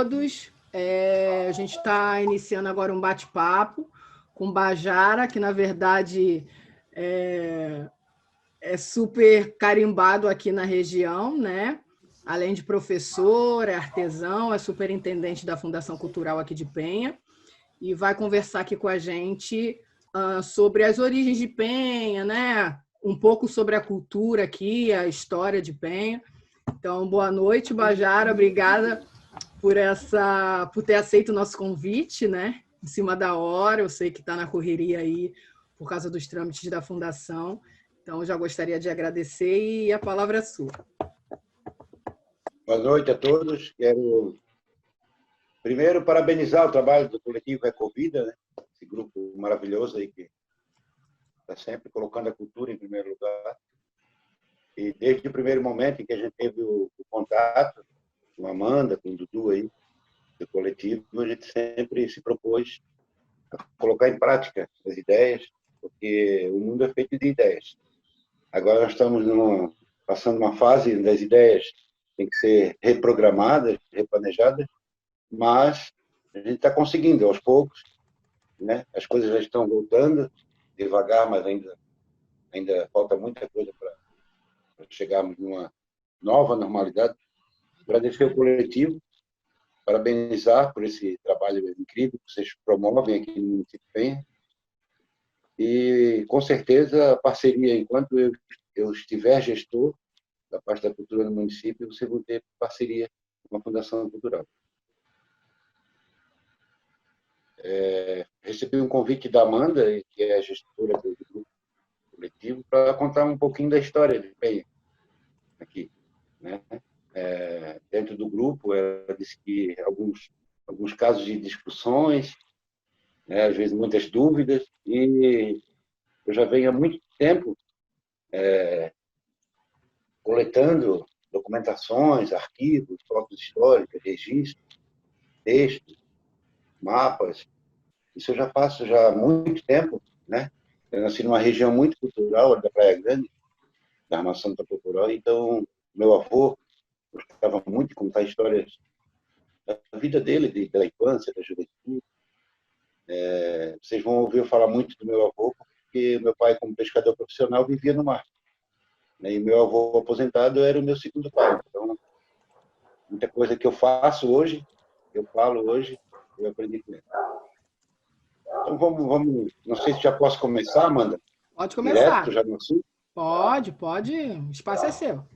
todos. A gente está iniciando agora um bate-papo com Bajara, que, na verdade, é super carimbado aqui na região, né? Além de professor, é artesão, é superintendente da Fundação Cultural aqui de Penha, e vai conversar aqui com a gente sobre as origens de Penha, né? Um pouco sobre a cultura aqui, a história de Penha. Então, boa noite, Bajara, obrigada por ter aceito o nosso convite, né? Em cima da hora, eu sei que está na correria aí por causa dos trâmites da Fundação. Então, já gostaria de agradecer e a palavra é sua. Boa noite a todos. Quero, primeiro, parabenizar o trabalho do coletivo Ecovida, né? Esse grupo maravilhoso aí que está sempre colocando a cultura em primeiro lugar. E desde o primeiro momento em que a gente teve o contato com a Amanda, com o Dudu aí, do coletivo, a gente sempre se propôs a colocar em prática as ideias, porque o mundo é feito de ideias. Agora nós estamos passando uma fase das ideias tem que ser reprogramadas, replanejadas, mas a gente está conseguindo aos poucos, né? As coisas já estão voltando devagar, mas ainda falta muita coisa para chegarmos numa nova normalidade. Agradecer o coletivo, parabenizar por esse trabalho incrível que vocês promovem aqui no município de Penha. E, com certeza, a parceria, enquanto eu estiver gestor da parte da cultura no município, vocês vão ter parceria com a Fundação Cultural. Recebi um convite da Amanda, que é a gestora do grupo coletivo, para contar um pouquinho da história de Penha aqui, né? Dentro do grupo, ela disse que alguns casos de discussões, né? Às vezes muitas dúvidas, e eu já venho há muito tempo coletando documentações, arquivos, fotos históricas, registros, textos, mapas. Isso eu já faço já há muito tempo, né? Eu nasci numa região muito cultural, da Praia Grande, da Armação da Procuró, então meu avô gostava muito de contar histórias da vida dele, da infância, da juventude. Vocês vão ouvir eu falar muito do meu avô, porque meu pai, como pescador profissional, vivia no mar, né? E meu avô aposentado era o meu segundo pai. Então, muita coisa que eu faço hoje, eu falo hoje, eu aprendi com ele. Então, vamos. Não sei se já posso começar, Amanda? Pode começar. Direto, já no assunto? Pode. O espaço é seu.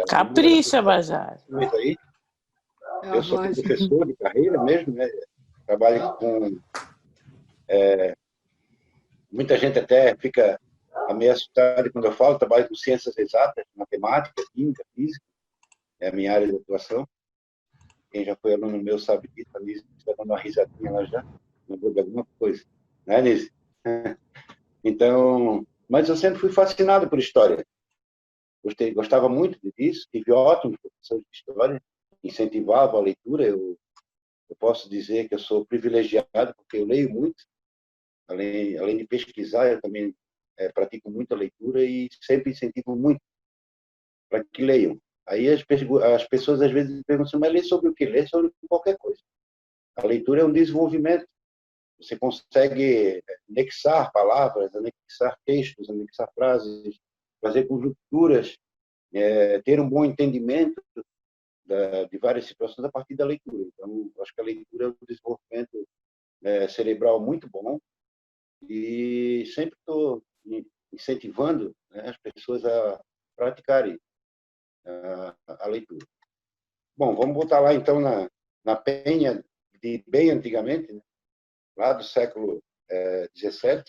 Capricha, Bajara. Aí. Eu sou professor de carreira mesmo, né? Trabalho com... muita gente até fica meio assustada quando eu falo, trabalho com ciências exatas, matemática, química, física, é a minha área de atuação. Quem já foi aluno meu sabe disso, a Nise está dando uma risadinha lá já, lembrou de alguma coisa, né, Nise? Então, mas eu sempre fui fascinado por história. Gostava muito disso, tive ótimos professores de história, incentivava a leitura. Eu posso dizer que eu sou privilegiado, porque eu leio muito, além de pesquisar, eu também pratico muita leitura e sempre incentivo muito para que leiam. Aí as pessoas às vezes perguntam, mas lê sobre o quê? Lê sobre qualquer coisa. A leitura é um desenvolvimento. Você consegue anexar palavras, anexar textos, anexar frases, fazer conjunturas, ter um bom entendimento de várias situações a partir da leitura. Então, acho que a leitura é um desenvolvimento cerebral muito bom e sempre estou incentivando, né, as pessoas a praticarem a leitura. Bom, vamos voltar lá, então, na Penha de bem antigamente, né, lá do século XVII,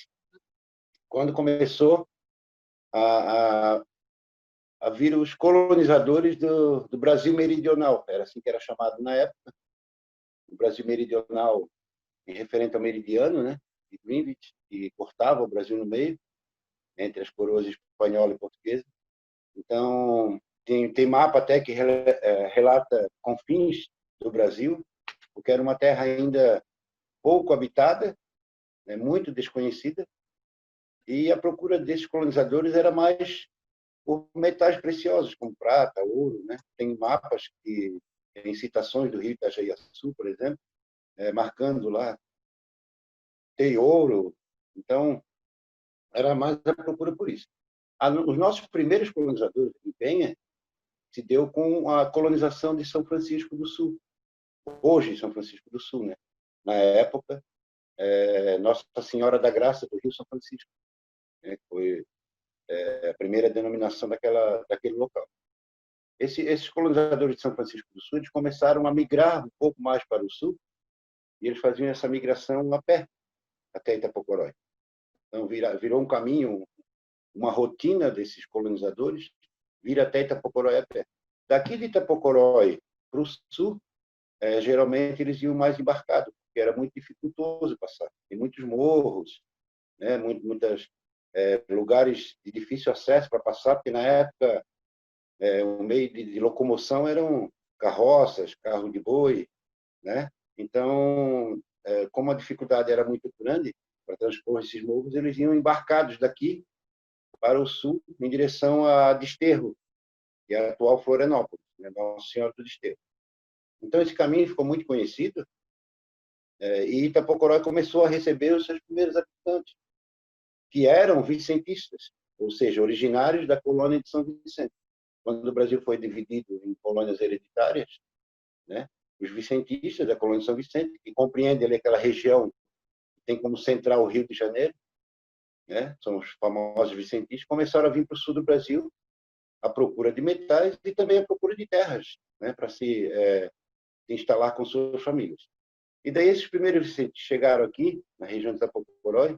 quando começou a vir os colonizadores do Brasil Meridional, era assim que era chamado na época, o Brasil Meridional, em referente ao meridiano, né, de Greenwich, que cortava o Brasil no meio, entre as coroas espanhola e portuguesa. Então, tem mapa até que relata confins do Brasil, porque era uma terra ainda pouco habitada, né, muito desconhecida, e a procura desses colonizadores era mais por metais preciosos, como prata, ouro, né? Tem mapas que em citações do rio Itajaí-Açu, por exemplo, marcando lá, tem ouro. Então, era mais a procura por isso. Os nossos primeiros colonizadores em Penha se deu com a colonização de São Francisco do Sul. Hoje, São Francisco do Sul, né? Na época, Nossa Senhora da Graça do Rio São Francisco, né? Foi a primeira denominação daquele local. Esses colonizadores de São Francisco do Sul, eles começaram a migrar um pouco mais para o sul, e eles faziam essa migração a pé, até Itapocorói. Então, virou um caminho, uma rotina desses colonizadores, vir até Itapocorói a pé. Daqui de Itapocorói para o sul, geralmente eles iam mais embarcados, porque era muito dificultoso passar. Tem muitos morros, né, muitos lugares de difícil acesso para passar, porque na época o meio de locomoção eram carroças, carro de boi, né? Então, como a dificuldade era muito grande para transpor esses morros, eles iam embarcados daqui para o sul, em direção a Desterro, que é a atual Florianópolis, né? Nossa Senhora do Desterro. Então, esse caminho ficou muito conhecido, e Itapocorói começou a receber os seus primeiros habitantes, que eram vicentistas, ou seja, originários da colônia de São Vicente. Quando o Brasil foi dividido em colônias hereditárias, né, os vicentistas da colônia de São Vicente, que compreendem ali aquela região que tem como central o Rio de Janeiro, né, são os famosos vicentistas, começaram a vir para o sul do Brasil à procura de metais e também à procura de terras, né, para se instalar com suas famílias. E daí esses primeiros vicentistas chegaram aqui, na região de Itapocorói,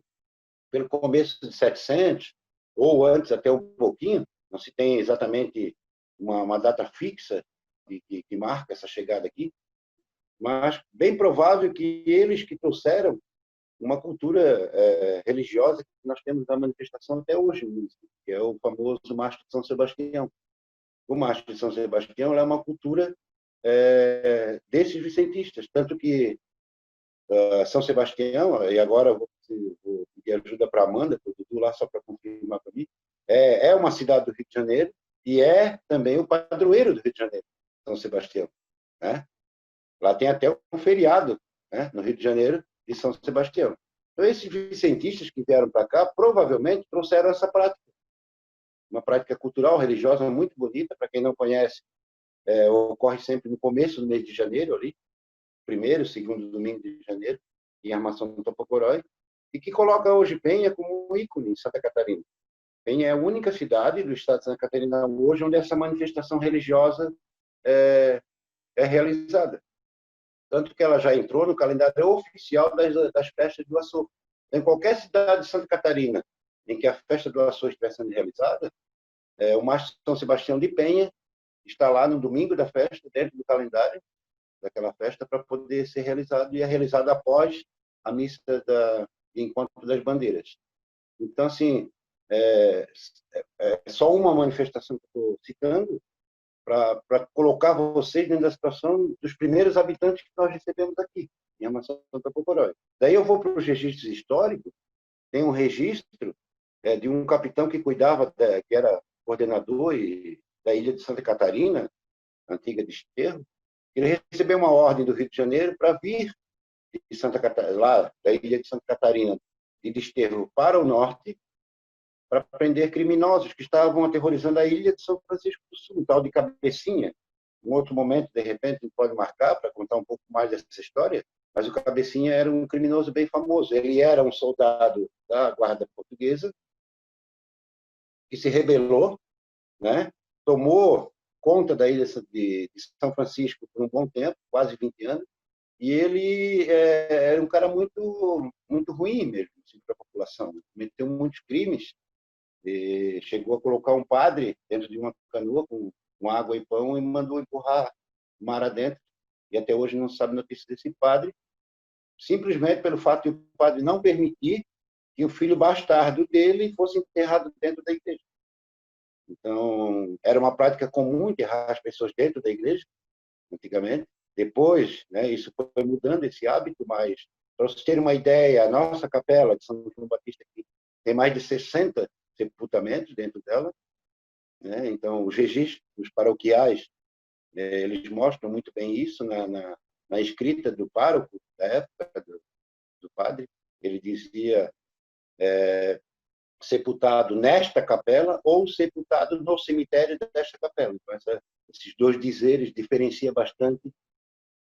pelo começo de 700, ou antes até um pouquinho, não se tem exatamente uma data fixa que marca essa chegada aqui, mas bem provável que eles que trouxeram uma cultura religiosa que nós temos da manifestação até hoje, que é o famoso Mastro de São Sebastião. O Mastro de São Sebastião é uma cultura desses vicentistas, tanto que São Sebastião, e agora eu vou pedir ajuda para a Amanda, para o Dudu lá, só para confirmar para mim, é uma cidade do Rio de Janeiro e é também o padroeiro do Rio de Janeiro, São Sebastião, né? Lá tem até um feriado, né, no Rio de Janeiro, de São Sebastião. Então, esses vicentistas que vieram para cá, provavelmente trouxeram essa prática. Uma prática cultural, religiosa, muito bonita. Para quem não conhece, ocorre sempre no começo do mês de janeiro, ali, primeiro, segundo domingo de janeiro, em Armação do Itapocorói, e que coloca hoje Penha como um ícone em Santa Catarina. Penha é a única cidade do estado de Santa Catarina hoje onde essa manifestação religiosa é realizada. Tanto que ela já entrou no calendário oficial das festas do Açor. Em qualquer cidade de Santa Catarina em que a festa do Açor estiver sendo realizada, o Mastro São Sebastião de Penha está lá no domingo da festa, dentro do calendário daquela festa, para poder ser realizado, e é realizado após a missa de Encontro das Bandeiras. Então, assim, é só uma manifestação que eu estou citando, para colocar vocês dentro da situação dos primeiros habitantes que nós recebemos aqui, em Armação do Itapocorói. Daí eu vou para os registros históricos, tem um registro de um capitão que cuidava, que era coordenador da ilha de Santa Catarina, antiga Desterro. Ele recebeu uma ordem do Rio de Janeiro para vir de Santa Catarina, lá da ilha de Santa Catarina, de Desterro para o norte, para prender criminosos que estavam aterrorizando a ilha de São Francisco do Sul, um tal de Cabecinha. Em outro momento, de repente, a gente pode marcar para contar um pouco mais dessa história, mas o Cabecinha era um criminoso bem famoso. Ele era um soldado da guarda portuguesa que se rebelou, né? Tomou conta da ilha de São Francisco por um bom tempo, quase 20 anos, e ele era um cara muito, muito ruim mesmo assim, para a população. Cometeu muitos crimes, chegou a colocar um padre dentro de uma canoa com água e pão e mandou empurrar mar adentro, e até hoje não se sabe notícia desse padre, simplesmente pelo fato de o padre não permitir que o filho bastardo dele fosse enterrado dentro da igreja. Então, era uma prática comum enterrar as pessoas dentro da igreja, antigamente. Depois, né, isso foi mudando esse hábito, mas, para vocês terem uma ideia, a nossa capela de São João Batista aqui tem mais de 60 sepultamentos dentro dela, né? Então, os registros paroquiais Eles mostram muito bem isso na escrita do pároco da época, do padre. Ele dizia sepultado nesta capela ou sepultado no cemitério desta capela. Então, esses dois dizeres diferenciam bastante.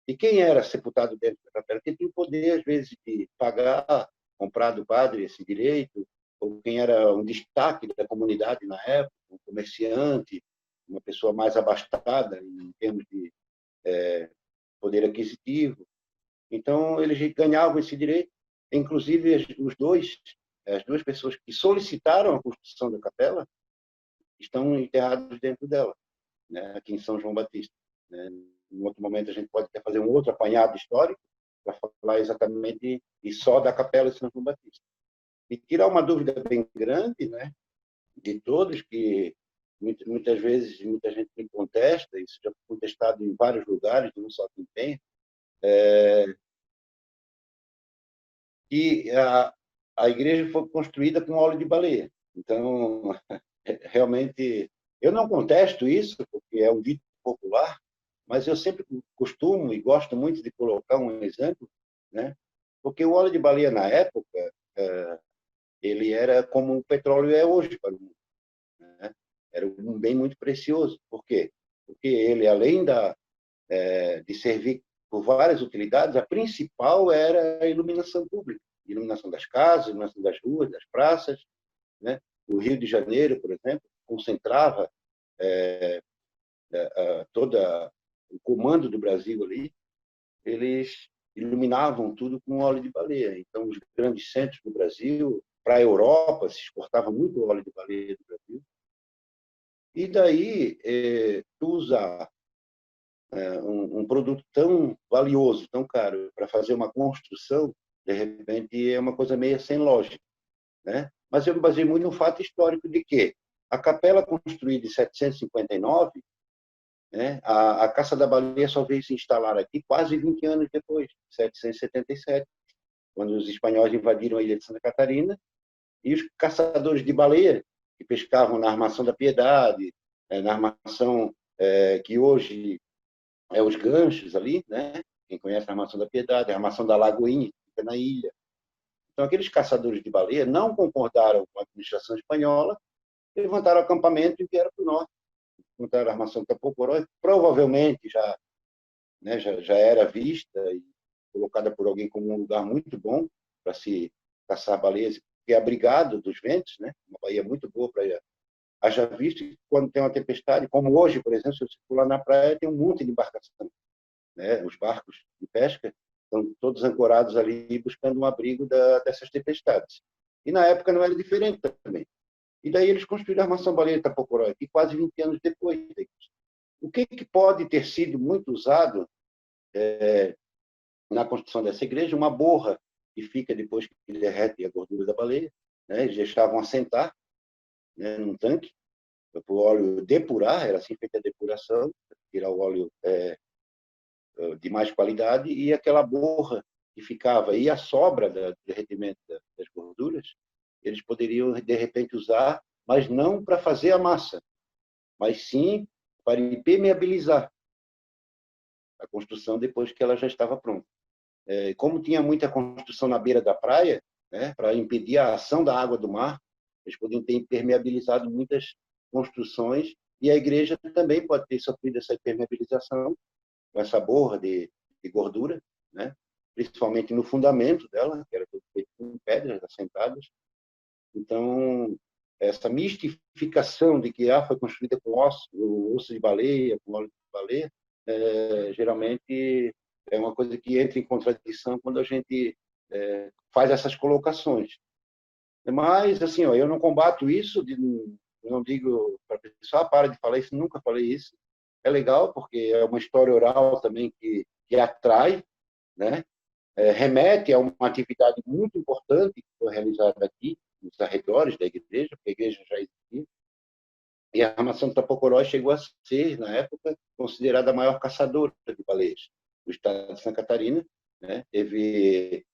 E quem era sepultado dentro da capela? Quem tinha o poder, às vezes, de pagar, comprar do padre esse direito, ou quem era um destaque da comunidade na época, um comerciante, uma pessoa mais abastada em termos de poder aquisitivo. Então, eles ganhavam esse direito. Inclusive, as duas pessoas que solicitaram a construção da capela estão enterrados dentro dela, né, aqui em São João Batista. Né. Em outro momento, a gente pode até fazer um outro apanhado histórico para falar exatamente e só da capela de São João Batista. E tirar uma dúvida bem grande, né, de todos, que muitas vezes muita gente me contesta, isso já foi contestado em vários lugares, não só aqui em Penha, que a igreja foi construída com óleo de baleia. Então, realmente, eu não contesto isso, porque é um dito popular, mas eu sempre costumo e gosto muito de colocar um exemplo, né? Porque o óleo de baleia, na época, ele era como o petróleo é hoje para o mundo, né? Era um bem muito precioso. Por quê? Porque ele, além de servir por várias utilidades, a principal era a iluminação pública, iluminação das casas, iluminação das ruas, das praças, né? O Rio de Janeiro, por exemplo, concentrava todo o comando do Brasil ali, eles iluminavam tudo com óleo de baleia. Então, os grandes centros do Brasil, para a Europa, se exportava muito óleo de baleia do Brasil. E daí, tu usar um produto tão valioso, tão caro, para fazer uma construção, de repente, é uma coisa meio sem lógica, né? Mas eu me baseei muito no fato histórico de que a capela construída em 759, né, a caça da baleia só veio se instalar aqui quase 20 anos depois, 777, quando os espanhóis invadiram a ilha de Santa Catarina, e os caçadores de baleia, que pescavam na Armação da Piedade, na armação que hoje é os ganchos ali, né? Quem conhece a Armação da Piedade, a Armação da Lagoinha, que fica na ilha. Então, aqueles caçadores de baleia não concordaram com a administração espanhola, levantaram acampamento e vieram para o norte. Montaram a Armação de Tapocoró, que provavelmente já era vista e colocada por alguém como um lugar muito bom para se caçar baleias, que é abrigado dos ventos, né? Uma baía muito boa para haja visto que quando tem uma tempestade, como hoje, por exemplo, se eu circular na praia, tem um monte de embarcação, né? Os barcos de pesca estão todos ancorados ali buscando um abrigo dessas tempestades. E na época não era diferente também. E daí eles construíram a Armação Baleia de Tapocoró, aqui quase 20 anos depois. O que pode ter sido muito usado na construção dessa igreja? Uma borra que fica depois que derrete a gordura da baleia, né? Eles deixavam assentar, né, num tanque, para o óleo depurar, era assim feita a depuração, tirar o óleo de mais qualidade, e aquela borra que ficava, e a sobra do derretimento das gorduras, eles poderiam, de repente, usar, mas não para fazer a massa, mas sim para impermeabilizar a construção depois que ela já estava pronta. Como tinha muita construção na beira da praia, né, para impedir a ação da água do mar, eles podiam ter impermeabilizado muitas construções, e a igreja também pode ter sofrido essa impermeabilização, com essa borra de gordura, né, principalmente no fundamento dela, que era tudo feito com pedras assentadas. Então, essa mistificação de que foi construída com osso de baleia, com óleo de baleia, geralmente é uma coisa que entra em contradição quando a gente faz essas colocações. Mas, assim, eu não combato isso, não digo para a pessoa, para de falar isso, nunca falei isso. É legal, porque é uma história oral também que atrai, né? Remete a uma atividade muito importante que foi realizada aqui, nos arredores da igreja, porque a igreja já existia. E a Armação de Tapocoró chegou a ser, na época, considerada a maior caçadora de baleias do estado de Santa Catarina, né? Teve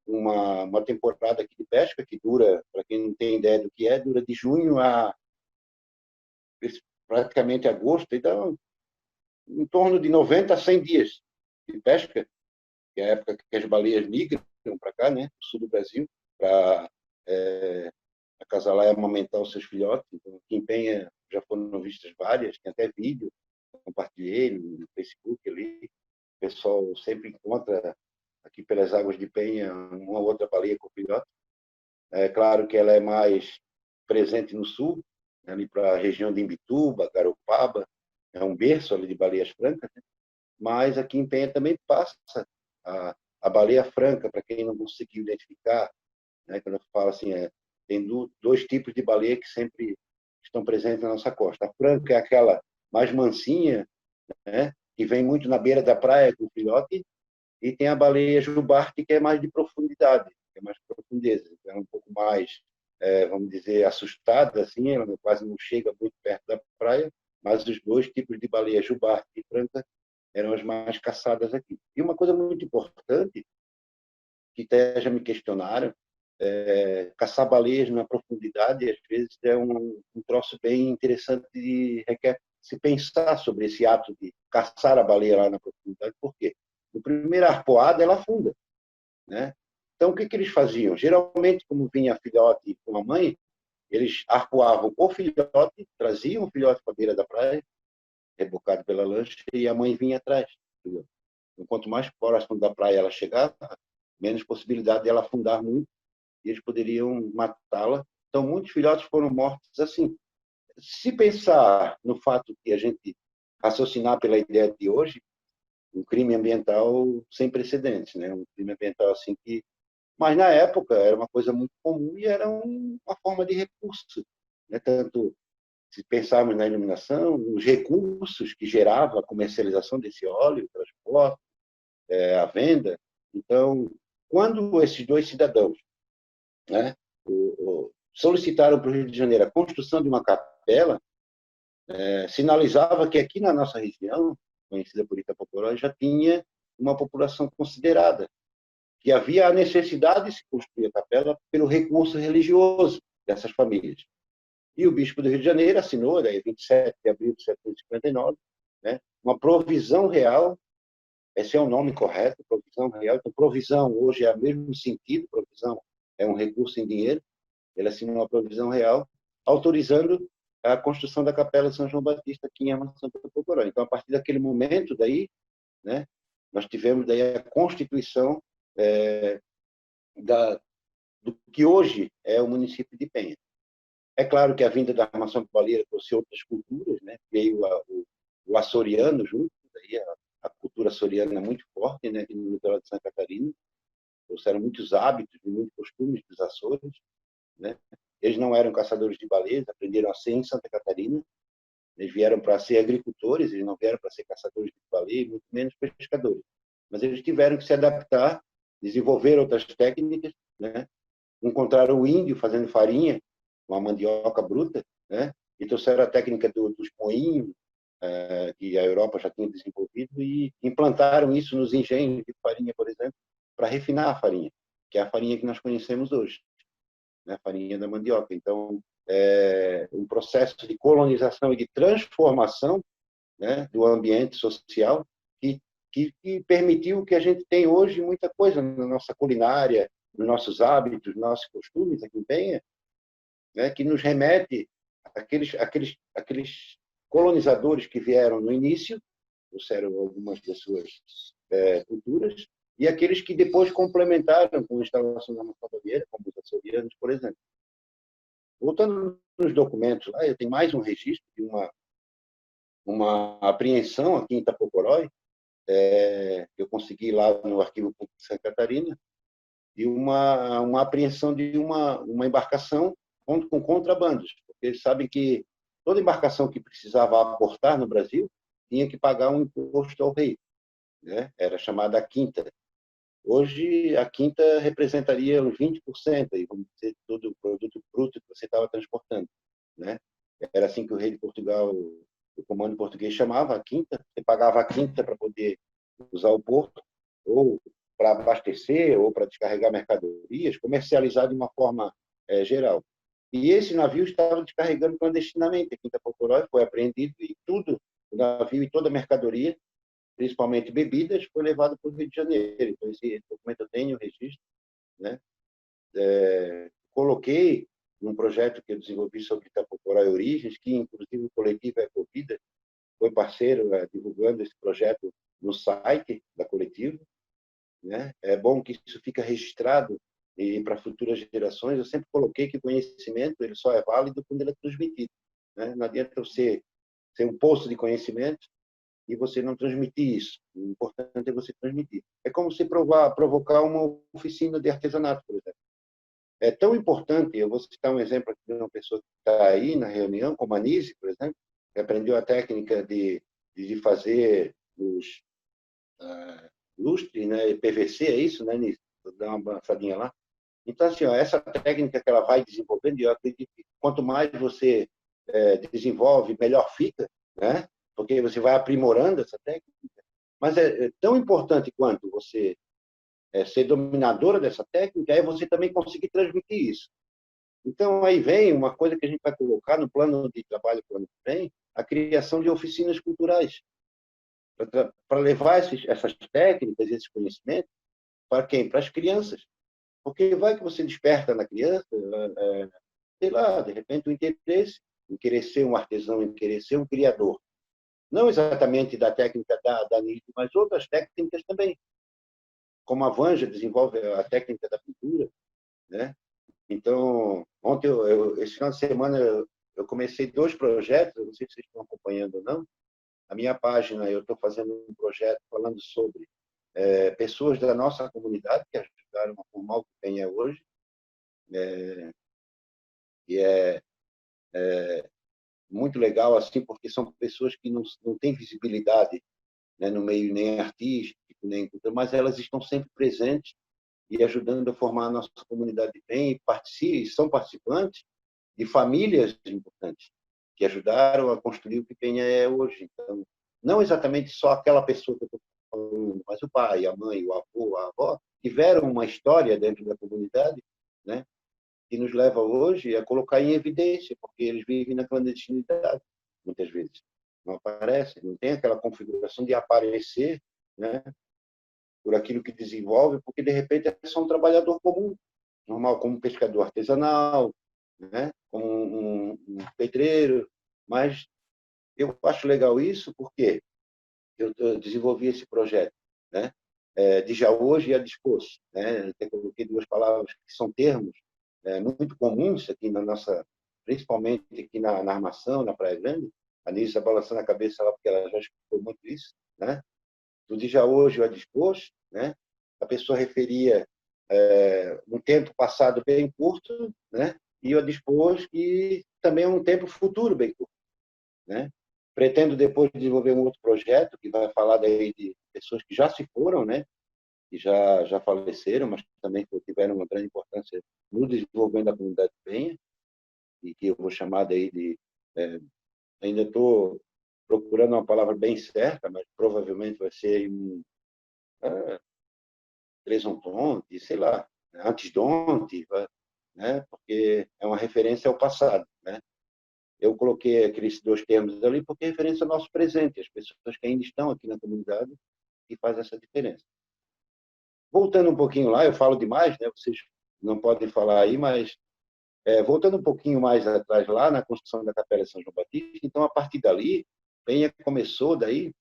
uma temporada aqui de pesca que dura, para quem não tem ideia do que dura de junho a praticamente agosto, então em torno de 90 a 100 dias de pesca, que é a época que as baleias migram para cá, né, do sul do Brasil, para acasalar e amamentar os seus filhotes. Então, aqui em Penha já foram vistas várias, tem até vídeo, compartilhei no Facebook ali. O pessoal sempre encontra aqui pelas águas de Penha uma outra baleia com filhote. É claro que ela é mais presente no sul, ali para a região de Imbituba, Garopaba, é um berço ali de baleias francas, né? Mas aqui em Penha também passa a baleia franca, para quem não conseguiu identificar, né? Quando eu falo assim, tem dois tipos de baleia que sempre estão presentes na nossa costa. A franca é aquela mais mansinha, né? Que vem muito na beira da praia com o filhote, e tem a baleia jubarte, que é mais de profundidade, que é mais profundeza, então é um pouco mais, vamos dizer, assustada, assim, ela quase não chega muito perto da praia, mas os dois tipos de baleia, jubarte e franca, eram as mais caçadas aqui. E uma coisa muito importante, que até já me questionaram, caçar baleias na profundidade, às vezes, é um troço bem interessante e requer se pensar sobre esse ato de caçar a baleia lá na profundidade. Por quê? No primeiro arpoada, ela afunda, né? Então, o que eles faziam? Geralmente, como vinha filhote com a mãe, eles arpoavam o filhote, traziam o filhote para a beira da praia, rebocado pela lancha, e a mãe vinha atrás. Entendeu? Então, quanto mais próximo da praia ela chegava, menos possibilidade dela afundar muito, e eles poderiam matá-la. Então, muitos filhotes foram mortos assim. Se pensar no fato que a gente raciocinar pela ideia de hoje, um crime ambiental sem precedentes, né? Um crime ambiental assim que, mas na época era uma coisa muito comum e era uma forma de recurso, né? Tanto se pensarmos na iluminação, nos recursos que gerava a comercialização desse óleo, o transporte, a venda. Então, quando esses dois cidadãos, né, solicitaram para o Rio de Janeiro a construção de uma capela, sinalizava que aqui na nossa região, conhecida por Itapocoró, já tinha uma população considerada, que havia a necessidade de se construir a capela pelo recurso religioso dessas famílias. E o bispo do Rio de Janeiro assinou, daí 27 de abril de 1759, né, uma provisão real, esse é o nome correto, provisão real. Então, provisão hoje é o mesmo sentido, provisão é um recurso em dinheiro. Ele assinou uma provisão real, autorizando a construção da Capela de São João Batista aqui em Armação do Pocoró. Então, a partir daquele momento daí, né, nós tivemos daí a constituição do que hoje é o município de Penha. É claro que a vinda da armação baleeira trouxe outras culturas, né? Veio o açoriano junto, daí a cultura açoriana é muito forte, né? Aqui no litoral de Santa Catarina, trouxeram muitos hábitos e muitos costumes dos Açores, né? Eles não eram caçadores de baleias, aprenderam a ser em Santa Catarina. Eles vieram para ser agricultores, eles não vieram para ser caçadores de baleia, muito menos pescadores. Mas eles tiveram que se adaptar, desenvolver outras técnicas, né? Encontraram o índio fazendo farinha, uma mandioca bruta, né? E trouxeram a técnica dos moinhos, que a Europa já tinha desenvolvido, e implantaram isso nos engenhos de farinha, por exemplo, para refinar a farinha, que é a farinha que nós conhecemos hoje, né? A farinha da mandioca. Então, um processo de colonização e de transformação, né, do ambiente social que permitiu que a gente tenha hoje muita coisa na nossa culinária, nos nossos hábitos, nos nossos costumes aqui em Penha, né, que nos remete àqueles colonizadores que vieram no início, trouxeram algumas das suas culturas, e aqueles que depois complementaram com a instalação da armação baleeira, como os açorianos, por exemplo. Voltando nos documentos, lá eu tenho mais um registro de uma apreensão aqui em Itapocoró, que eu consegui lá no Arquivo Público de Santa Catarina, de uma apreensão de uma embarcação com contrabandos, porque eles sabem que toda embarcação que precisava aportar no Brasil tinha que pagar um imposto ao rei, né? Era chamada a quinta. Hoje, a quinta representaria uns 20%, e vamos dizer, todo o produto bruto que você estava transportando, né? Era assim que o rei de Portugal, o comando português, chamava a quinta. Você pagava a quinta para poder usar o porto, ou para abastecer, ou para descarregar mercadorias, comercializar de uma forma geral. E esse navio estava descarregando clandestinamente. A Quinta Pocoró foi apreendido e tudo o navio e toda a mercadoria, principalmente bebidas, foi levado para o Rio de Janeiro. Então, esse documento eu tenho, registro, né? Coloquei num projeto que eu desenvolvi sobre Itapoporá e Origens, que, inclusive, o coletivo Ecovida foi parceiro divulgando esse projeto no site da coletiva, né? É bom que isso fica registrado e para futuras gerações. Eu sempre coloquei que o conhecimento ele só é válido quando ele é transmitido, né? Não adianta você ser um poço de conhecimento e você não transmitir isso. O importante é você transmitir. É como se provocar uma oficina de artesanato, por exemplo. É tão importante, eu vou citar um exemplo aqui de uma pessoa que está aí na reunião, como a Nise, por exemplo, que aprendeu a técnica de fazer os lustres, né? PVC, é isso, né, Nise? Vou dar uma passadinha lá. Então, assim, ó, essa técnica que ela vai desenvolvendo, eu acredito que quanto mais você desenvolve, melhor fica, né? Porque você vai aprimorando essa técnica. Mas é tão importante quanto você ser dominadora dessa técnica, é você também conseguir transmitir isso. Então, aí vem uma coisa que a gente vai colocar no plano de trabalho para o ano que vem, a criação de oficinas culturais, para levar essas técnicas, esses conhecimentos, para quem? Para as crianças. Porque vai que você desperta na criança, sei lá, de repente, o interesse em querer ser um artesão, em querer ser um criador. Não exatamente da técnica da Nise, mas outras técnicas também. Como a Vanja desenvolve a técnica da pintura, né? Então, ontem, esse final de semana, eu comecei 2 projetos, eu não sei se vocês estão acompanhando ou não. A minha página, eu estou fazendo um projeto falando sobre pessoas da nossa comunidade que ajudaram a formar o que tem hoje, e é muito legal, assim, porque são pessoas que não têm visibilidade, né, no meio nem artístico, nem cultural, mas elas estão sempre presentes e ajudando a formar a nossa comunidade de bem, e são participantes de famílias importantes, que ajudaram a construir o que Penha é hoje. Então, não exatamente só aquela pessoa que eu estou falando, mas o pai, a mãe, o avô, a avó, tiveram uma história dentro da comunidade, né, que nos leva hoje a colocar em evidência, porque eles vivem na clandestinidade, muitas vezes. Não aparecem, não tem aquela configuração de aparecer, né, por aquilo que desenvolve, porque, de repente, é só um trabalhador comum, normal, como um pescador artesanal, né, como um pedreiro. Mas eu acho legal isso porque eu desenvolvi esse projeto, né, de já hoje e a dispor, né? Até coloquei 2 palavras que são termos muito comuns aqui na nossa, principalmente aqui na armação, na Praia Grande. A Nilce está balançando a cabeça lá porque ela já escutou muito isso, né? Do de já hoje e a dispor, né? A pessoa referia um tempo passado bem curto, né? E a dispor que também é um tempo futuro bem curto, né? Pretendo depois desenvolver um outro projeto que vai falar daí de pessoas que já se foram, né? Que já faleceram, mas também tiveram uma grande importância no desenvolvimento da comunidade de Penha, e que eu vou chamar daí de... ainda estou procurando uma palavra bem certa, mas provavelmente vai ser um Tresontonte, sei lá, Antisdonte, né? Porque é uma referência ao passado, né? Eu coloquei aqueles 2 termos ali porque é referência ao nosso presente, as pessoas que ainda estão aqui na comunidade, e faz essa diferença. Voltando um pouquinho lá, eu falo demais, né? Vocês não podem falar aí, mas voltando um pouquinho mais atrás lá na construção da Capela São João Batista, então a partir dali, Penha começou daí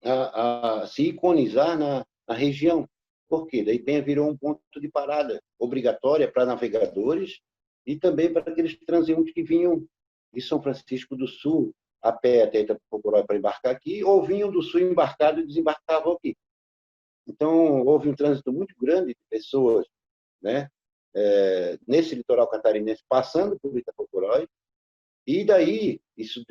a se iconizar na região. Por quê? Daí Penha virou um ponto de parada obrigatória para navegadores e também para aqueles transeuntes que vinham de São Francisco do Sul a pé até Itapoporó para embarcar aqui, ou vinham do Sul embarcado e desembarcavam aqui. Então, houve um trânsito muito grande de pessoas, né, nesse litoral catarinense, passando por Itapoporó, e daí isso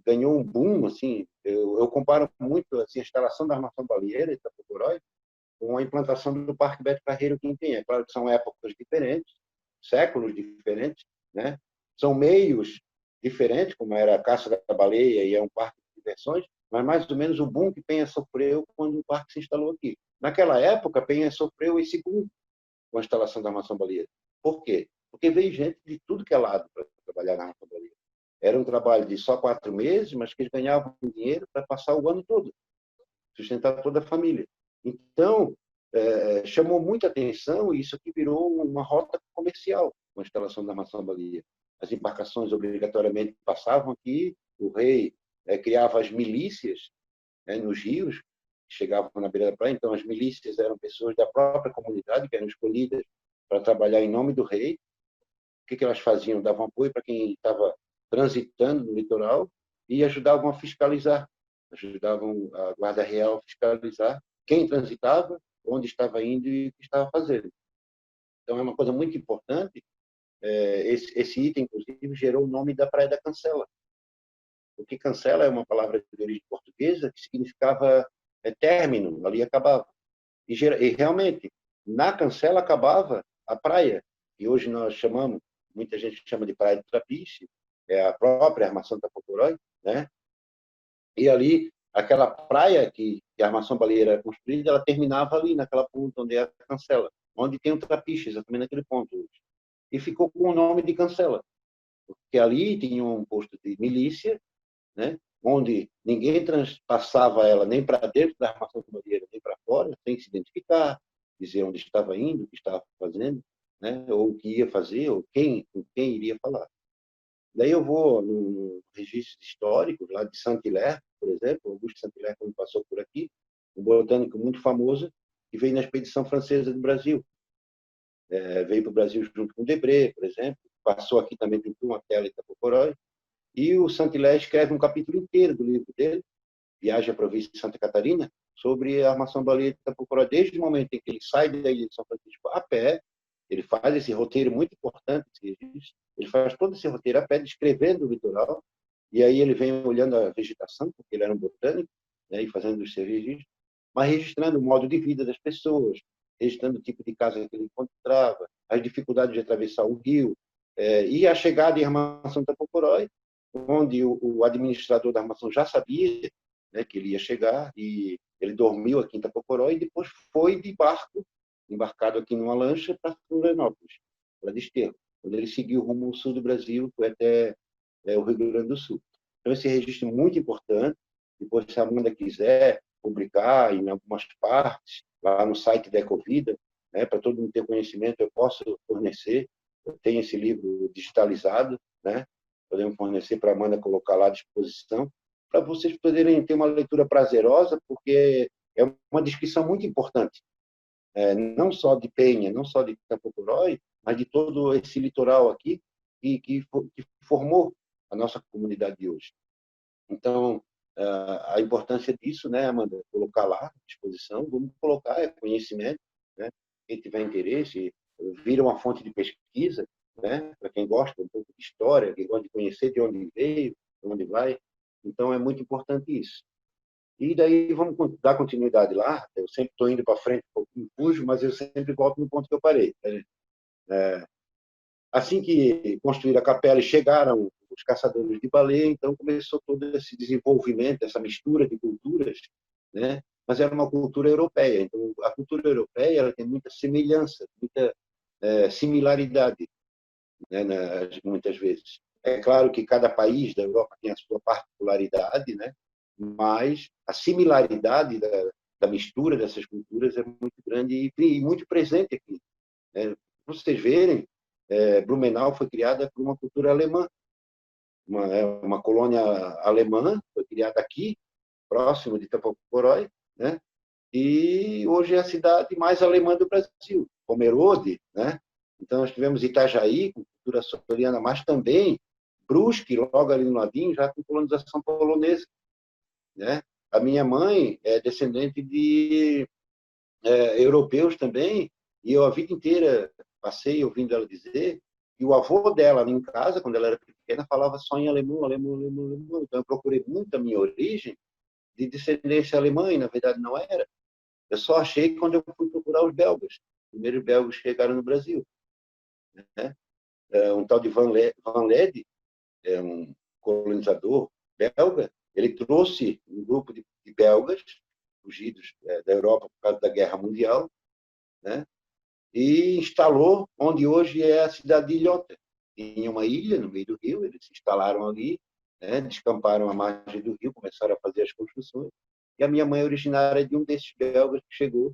ganhou um boom. Assim, eu comparo muito assim, a instalação da armação baleeira em Itapoporó com a implantação do Parque Beto Carreiro aqui em Penha. Claro que são épocas diferentes, séculos diferentes, né? São meios diferentes, como era a caça da baleia e é um parque de diversões, mas mais ou menos o boom que Penha sofreu quando o parque se instalou aqui. Naquela época, Penha sofreu esse boom com a instalação da armação baleeira. Por quê? Porque veio gente de tudo que é lado para trabalhar na armação baleeira. Era um trabalho de só 4 meses, mas que eles ganhavam dinheiro para passar o ano todo, sustentar toda a família. Então, chamou muita atenção e isso aqui virou uma rota comercial, com a instalação da armação-baleia. As embarcações obrigatoriamente passavam aqui, o rei criava as milícias, né, nos rios, que chegavam na beira da praia. Então, as milícias eram pessoas da própria comunidade que eram escolhidas para trabalhar em nome do rei. O que elas faziam? Davam apoio para quem estava transitando no litoral e ajudavam a fiscalizar, ajudavam a Guarda Real a fiscalizar quem transitava, onde estava indo e o que estava fazendo. Então, é uma coisa muito importante. Esse item, inclusive, gerou o nome da Praia da Cancela, porque cancela é uma palavra de origem portuguesa que significava término, ali acabava. E realmente, na cancela acabava a praia, que hoje nós chamamos, muita gente chama de Praia do Trapiche, é a própria Armação Tapocurói, né? E ali, aquela praia que a Armação Baleeira era construída, ela terminava ali, naquela ponta onde é a cancela, onde tem o Trapiche, exatamente naquele ponto hoje. E ficou com o nome de Cancela, porque ali tinha um posto de milícia, né? Onde ninguém transpassava ela nem para dentro da armação baleeira, nem para fora, sem se identificar, dizer onde estava indo, o que estava fazendo, né? Ou o que ia fazer, ou com quem iria falar. Daí eu vou no registro histórico, lá de Saint-Hilaire, por exemplo, Auguste Saint-Hilaire, quando passou por aqui, um botânico muito famoso, que veio na expedição francesa do Brasil. Veio para o Brasil junto com Debré, por exemplo, passou aqui também em Tumaquela e Itapocorói, e o Saint-Hilaire escreve um capítulo inteiro do livro dele, Viagem à província de Santa Catarina, sobre a armação baleeira de Itapocorói, desde o momento em que ele sai da ilha de São Francisco a pé. Ele faz esse roteiro muito importante, ele faz todo esse roteiro a pé, descrevendo o litoral, e aí ele vem olhando a vegetação, porque ele era um botânico, né, e fazendo os seus registros, mas registrando o modo de vida das pessoas, registrando o tipo de casa que ele encontrava, as dificuldades de atravessar o rio, e a chegada em Armação Tapocorói, onde o administrador da armação já sabia, né, que ele ia chegar, e ele dormiu aqui em Itapocorói e depois foi de barco, embarcado aqui numa lancha para Florianópolis, para Desterro, quando ele seguiu rumo ao sul do Brasil, foi até o Rio Grande do Sul. Então, esse registro é muito importante. Depois, se a Amanda quiser publicar em algumas partes, lá no site da Ecovida, né, para todo mundo ter conhecimento, eu posso fornecer. Eu tenho esse livro digitalizado, né? Podemos fornecer para a Amanda colocar lá à disposição, para vocês poderem ter uma leitura prazerosa, porque é uma descrição muito importante, não só de Penha, não só de Itapocorói, mas de todo esse litoral aqui que formou a nossa comunidade de hoje. Então, a importância disso, né, Amanda, colocar lá à disposição, vamos colocar conhecimento, né? Quem tiver interesse, vira uma fonte de pesquisa, né? Para quem gosta um pouco de história, quem gosta de conhecer de onde veio, de onde vai. Então, é muito importante isso. E daí vamos dar continuidade lá. Eu sempre estou indo para frente, um pouquinho fujo, mas eu sempre volto no ponto que eu parei. Assim que construíram a capela e chegaram os caçadores de baleia, então começou todo esse desenvolvimento, essa mistura de culturas, né? Mas era uma cultura europeia. Então, a cultura europeia ela tem muita semelhança, muita similaridade, né? Muitas vezes. É claro que cada país da Europa tem a sua particularidade, né? Mas a similaridade da mistura dessas culturas é muito grande e muito presente aqui. Para vocês verem, Blumenau foi criada por uma cultura alemã, uma colônia alemã, foi criada aqui, próximo de Itapocorói, né? E hoje é a cidade mais alemã do Brasil, Pomerode, né? Então nós tivemos Itajaí, com cultura açoriana, mas também Brusque, logo ali no ladinho, já com colonização polonesa, né? A minha mãe é descendente de europeus também, e eu a vida inteira passei ouvindo ela dizer, e o avô dela em casa, quando ela era pequena, falava só em alemão, alemão, alemão, alemão. Então eu procurei muito a minha origem de descendência alemã, e na verdade não era. Eu só achei quando eu fui procurar os belgas. Os primeiros belgas chegaram no Brasil, né? Um tal de Van Lede, um colonizador belga, ele trouxe um grupo de belgas fugidos da Europa por causa da Guerra Mundial, né? E instalou onde hoje é a cidade de Ilhota. tinha uma ilha no meio do rio, eles se instalaram ali, né, descamparam a margem do rio, começaram a fazer as construções. E a minha mãe é originária de um desses belgas que chegou,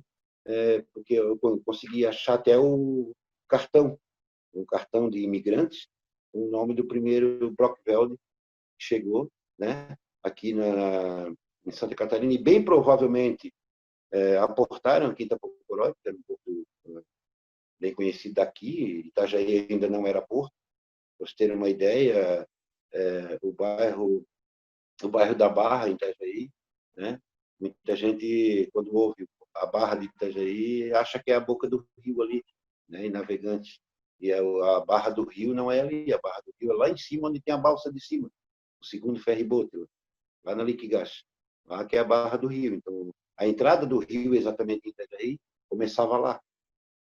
porque eu consegui achar até cartão, um cartão de imigrantes, o nome do primeiro Brockveld que chegou, né, aqui em Santa Catarina, e bem provavelmente aportaram aqui em Itapocorói, que era um porto bem conhecido daqui. Itajaí ainda não era porto. Para vocês terem uma ideia, o bairro da Barra, em Itajaí, né? Muita gente, quando ouve a Barra de Itajaí, acha que é a boca do rio ali, né? Em Navegantes. E a Barra do Rio não é ali, a Barra do Rio é lá em cima, onde tem a balsa de cima, o segundo ferryboat, lá na Liquigas, lá que é a Barra do Rio. Então, a entrada do rio, exatamente em Itajaí, começava lá,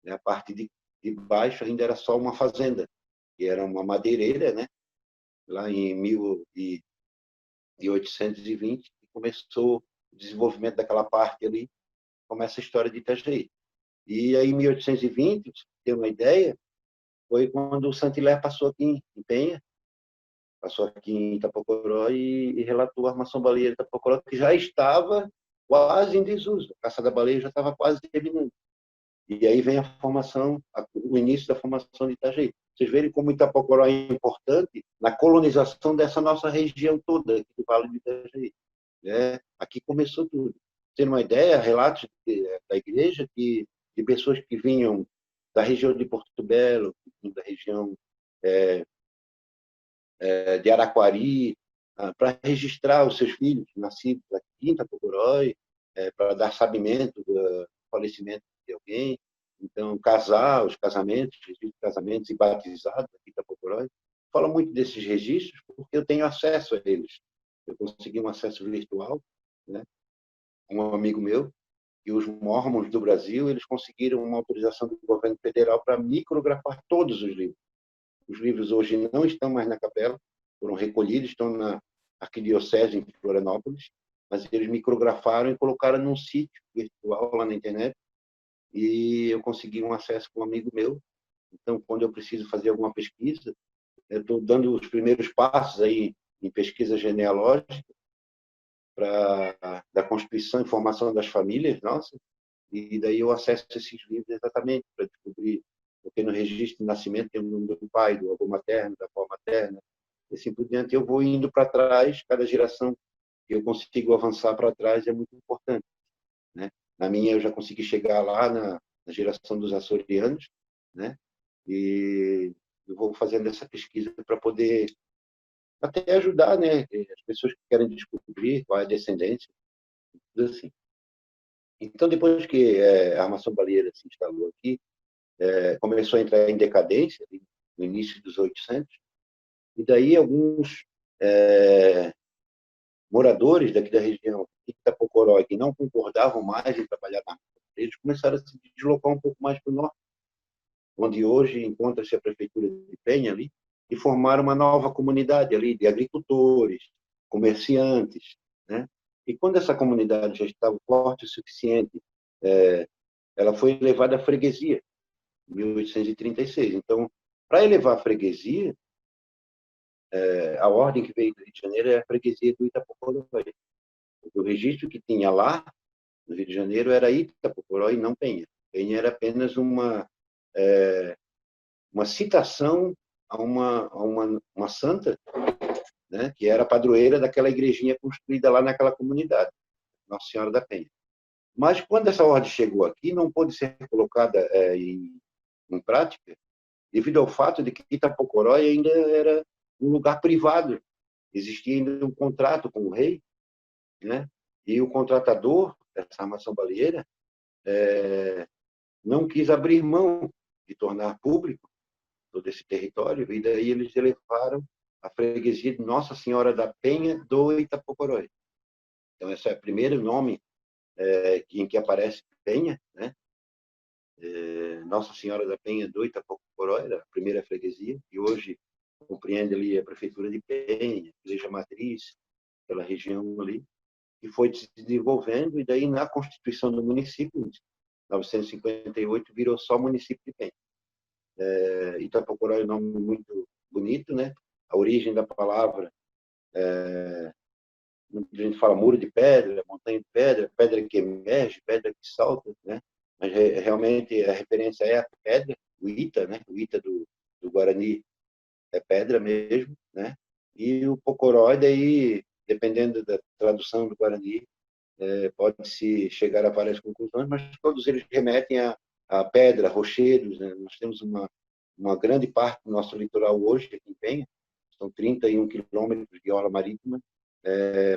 né? A parte de baixo ainda era só uma fazenda, que era uma madeireira, né? Lá em 1820, começou o desenvolvimento daquela parte ali, começa a história de Itajaí. E aí, em 1820, para ter uma ideia, foi quando o Saint-Hilaire passou aqui em Penha, passou aqui em Itapocoró e relatou a armação baleeira de Itapocoró, que já estava quase em desuso. A caça da baleia já estava quase terminando. E aí vem a formação, o início da formação de Itajaí. Vocês verem como Itapocoró é importante na colonização dessa nossa região toda, aqui do Vale do Itajaí. Aqui começou tudo. Pra ter uma ideia, relatos da igreja de pessoas que vinham da região de Porto Belo, da região de Araquari, para registrar os seus filhos nascidos aqui em Itapocoró, para dar sabimento do falecimento de alguém. Então, os casamentos, registro de casamentos e batizados aqui em Itapocoró. Falo muito desses registros porque eu tenho acesso a eles. Eu consegui um acesso virtual, né? Um amigo meu, e os mormons do Brasil, eles conseguiram uma autorização do governo federal para micrografar todos os livros. Os livros hoje não estão mais na capela, foram recolhidos, estão na arquidiocese em Florianópolis, mas eles micrografaram e colocaram num sítio virtual lá na internet, e eu consegui um acesso com um amigo meu. Então, quando eu preciso fazer alguma pesquisa, eu estou dando os primeiros passos aí em pesquisa genealógica da constituição e formação das famílias, nossa, e daí eu acesso esses livros exatamente para descobrir, porque no registro de nascimento tem o nome do pai, do avô materno, da avó materna, e assim por diante. Eu vou indo para trás, cada geração que eu consigo avançar para trás é muito importante, né? Na minha, eu já consegui chegar lá na geração dos açorianos, né? E eu vou fazendo essa pesquisa para poder até ajudar, né, as pessoas que querem descobrir qual é a descendência, tudo assim. Então, depois que a armação baleeira se instalou aqui, começou a entrar em decadência no início dos 800, e daí alguns moradores daqui da região de Itapocoró, que não concordavam mais em trabalhar na armação, eles começaram a se deslocar um pouco mais para o norte, onde hoje encontra-se a prefeitura de Penha ali, e formaram uma nova comunidade ali de agricultores, comerciantes, né? E quando essa comunidade já estava forte o suficiente, ela foi levada à freguesia, em 1836. Então, para elevar a freguesia, a ordem que veio do Rio de Janeiro é a freguesia do Itapocoró. O registro que tinha lá, no Rio de Janeiro, era Itapocoró e não Penha. Penha era apenas uma citação a uma santa, né, que era padroeira daquela igrejinha construída lá naquela comunidade, Nossa Senhora da Penha. Mas quando essa ordem chegou aqui, não pôde ser colocada em prática, devido ao fato de que Itapocoró ainda era um lugar privado. Existia ainda um contrato com o rei, né? E o contratador dessa armação baleeira não quis abrir mão de tornar público todo esse território, e daí eles elevaram a freguesia de Nossa Senhora da Penha do Itapocoró. Então, esse é o primeiro nome em que aparece Penha, né? Nossa Senhora da Penha do Itapocoró, era a primeira freguesia, e hoje compreende ali a prefeitura de Penha, a igreja matriz, aquela região ali, e foi se desenvolvendo, e daí na constituição do município, em 958, virou só município de Penha. Itapocoró é um nome muito, bonito, né? A origem da palavra, a gente fala muro de pedra, montanha de pedra, pedra que emerge, pedra que salta, né? Mas realmente a referência é a pedra, o Ita, né? O Ita do Guarani é pedra mesmo, né? E o Pocorói, daí, dependendo da tradução do Guarani, pode-se chegar a várias conclusões, mas todos eles remetem a pedra, rochedos, né? Nós temos uma grande parte do nosso litoral hoje, aqui em Penha, são 31 quilômetros de orla marítima,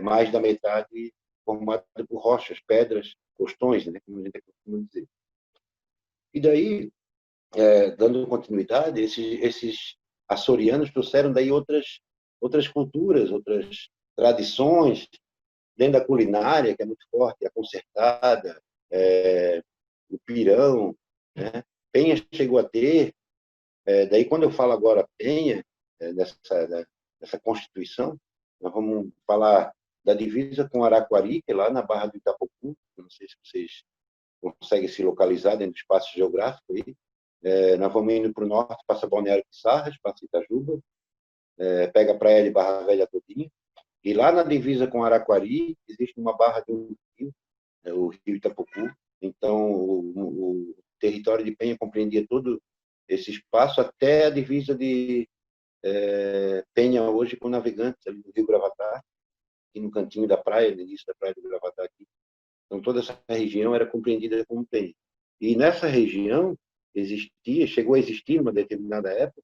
mais da metade formada por rochas, pedras, costões, né? Como a gente costuma dizer. E daí, dando continuidade, esses açorianos trouxeram daí outras culturas, outras tradições, dentro da culinária, que é muito forte, a concertada, o pirão, né? Penha chegou a ter, daí quando eu falo agora Penha, dessa Constituição, nós vamos falar da divisa com Araquari, que é lá na Barra do Itapocu, não sei se vocês conseguem se localizar dentro do espaço geográfico aí. Nós vamos indo para o norte, passa Balneário Pissarras, passa Itajuba, pega a praia de Barra Velha todinha, e lá na divisa com Araquari existe uma barra de um rio, o rio Itapocu. Então, o território de Penha compreendia todo esse espaço até a divisa de Penha hoje com Navegantes, ali no Rio Gravatá, aqui no cantinho da praia, no início da praia do Gravatá aqui. Então, toda essa região era compreendida como Penha. E nessa região chegou a existir, numa determinada época,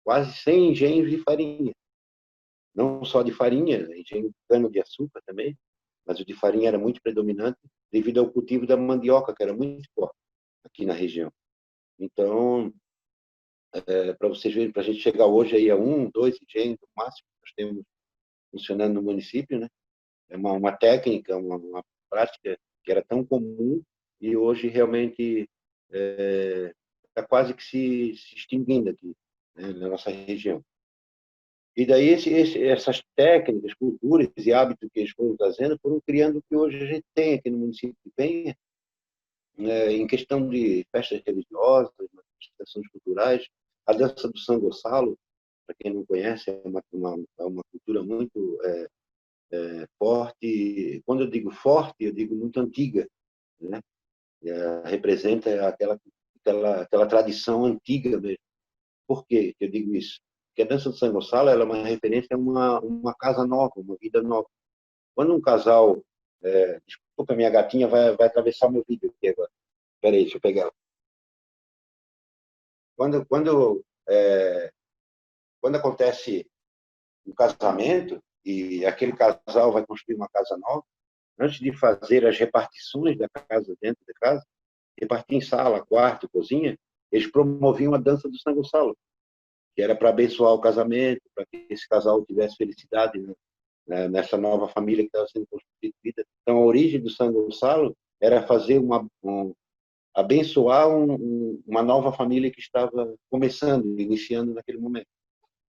quase 100 engenhos de farinha. Não só de farinha, engenho de cana-de-açúcar também, mas o de farinha era muito predominante devido ao cultivo da mandioca, que era muito forte aqui na região. Então, para vocês verem, para a gente chegar hoje aí a 2 engenhos no máximo, nós temos funcionando no município, né? É uma técnica, uma prática que era tão comum e hoje realmente está quase que se extinguindo aqui, né, na nossa região. E daí essas técnicas, culturas e hábitos que eles foram trazendo foram criando o que hoje a gente tem aqui no município de Penha, em questão de festas religiosas, manifestações culturais. A dança do São Gonçalo, para quem não conhece, é uma cultura muito forte. Quando eu digo forte, eu digo muito antiga, né? Representa aquela tradição antiga mesmo. Por que eu digo isso? Porque a dança do São Gonçalo ela é uma referência a uma casa nova, uma vida nova. Quando um casal... desculpa, minha gatinha vai atravessar meu vídeo aqui agora. Espera aí, deixa eu pegar ela. Quando acontece um casamento e aquele casal vai construir uma casa nova, antes de fazer as repartições da casa dentro da casa, repartir em sala, quarto, cozinha, eles promoviam a dança do São Gonçalo, que era para abençoar o casamento, para que esse casal tivesse felicidade, né, nessa nova família que estava sendo constituída. Então, a origem do São Gonçalo era fazer abençoar uma nova família que estava começando, iniciando naquele momento.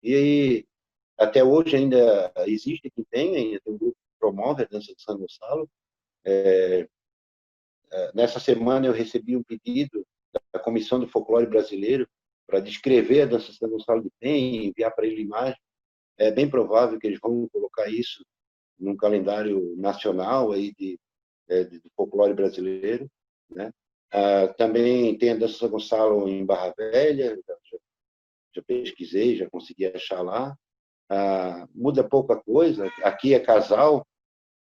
E aí, até hoje ainda existe quem tem, ainda tem um grupo que promove a dança de São Gonçalo. Nessa semana eu recebi um pedido da Comissão do Folclore Brasileiro para descrever a dança de São Gonçalo de Penha e enviar para ele imagem. É bem provável que eles vão colocar isso num calendário nacional aí de folclore brasileiro, né? Também tem a dança de São Gonçalo em Barra Velha, já pesquisei, já consegui achar lá. Muda pouca coisa. Aqui é casal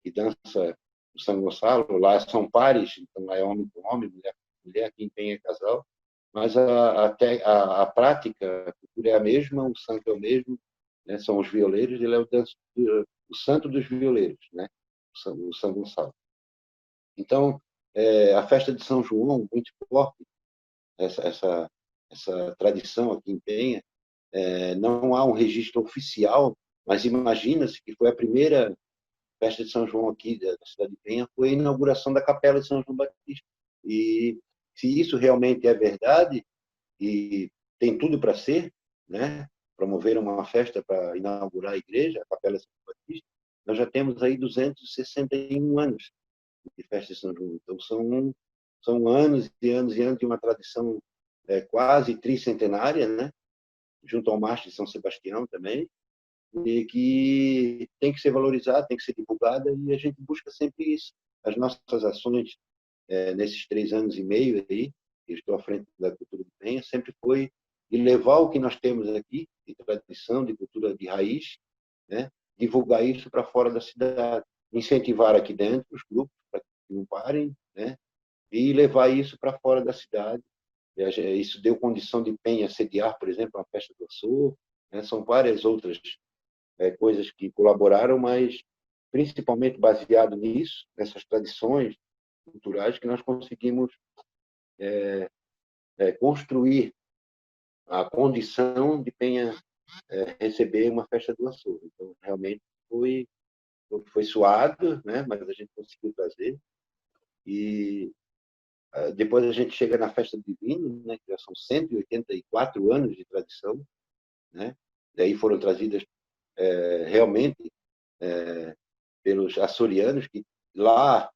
que dança o São Gonçalo, lá são pares, então lá é homem com homem, mulher com mulher, quem tem é casal. Mas a prática, a cultura é a mesma, o santo é o mesmo, né? São os violeiros, ele é o santo dos violeiros, né? O São Gonçalo. Então, a festa de São João, muito forte, essa tradição aqui em Penha, não há um registro oficial, mas imagina-se que foi a primeira festa de São João aqui da cidade de Penha, foi a inauguração da Capela de São João Batista. E se isso realmente é verdade, e tem tudo para ser, né? Promoveram uma festa para inaugurar a igreja, a Capela de São João Batista, nós já temos aí 261 anos de festa de São João. Então, são anos e anos e anos de uma tradição quase tricentenária, né? junto ao mastro de São Sebastião também, e que tem que ser valorizada, tem que ser divulgada, e a gente busca sempre isso. As nossas ações, nesses 3 anos e meio aí, que estou à frente da Cultura de Penha, sempre foi de levar o que nós temos aqui, de tradição, de cultura de raiz, né? Divulgar isso para fora da cidade, incentivar aqui dentro os grupos para que não parem, né? E levar isso para fora da cidade. Isso deu condição de Penha sediar, por exemplo, a Festa do Açúcar, né? São várias outras coisas que colaboraram, mas principalmente baseado nisso, nessas tradições culturais, que nós conseguimos construir a condição de Penha receber uma festa do açúcar. Então, realmente foi suado, né? Mas a gente conseguiu trazer. E depois a gente chega na festa do vinho, né? Que já são 184 anos de tradição, né? Daí foram trazidas realmente pelos açorianos, que lá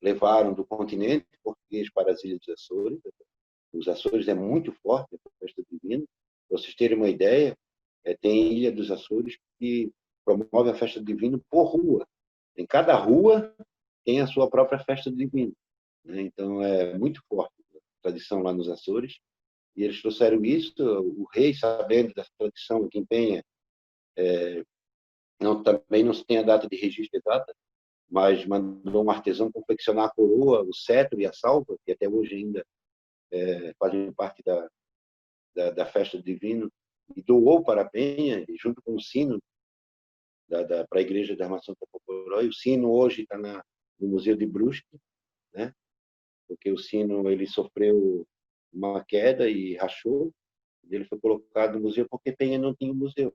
levaram do continente português para as Ilhas dos Açores. Os Açores é muito forte a festa do vinho. Para vocês terem uma ideia, tem Ilha dos Açores que promove a festa do vinho por rua. Em cada rua tem a sua própria festa do vinho, né? Então é muito forte a tradição lá nos Açores. E eles trouxeram isso. O rei, sabendo dessa tradição aqui em Penha, também não se tem a data de registro exata, mas mandou um artesão confeccionar a coroa, o cetro e a salva, que até hoje ainda fazem parte da festa do vinho, e doou para a Penha, junto com o sino para a igreja da Armação Tapocoró. E o sino hoje está no Museu de Brusque, né? Porque o sino ele sofreu uma queda e rachou, e ele foi colocado no museu porque Penha não tinha um museu,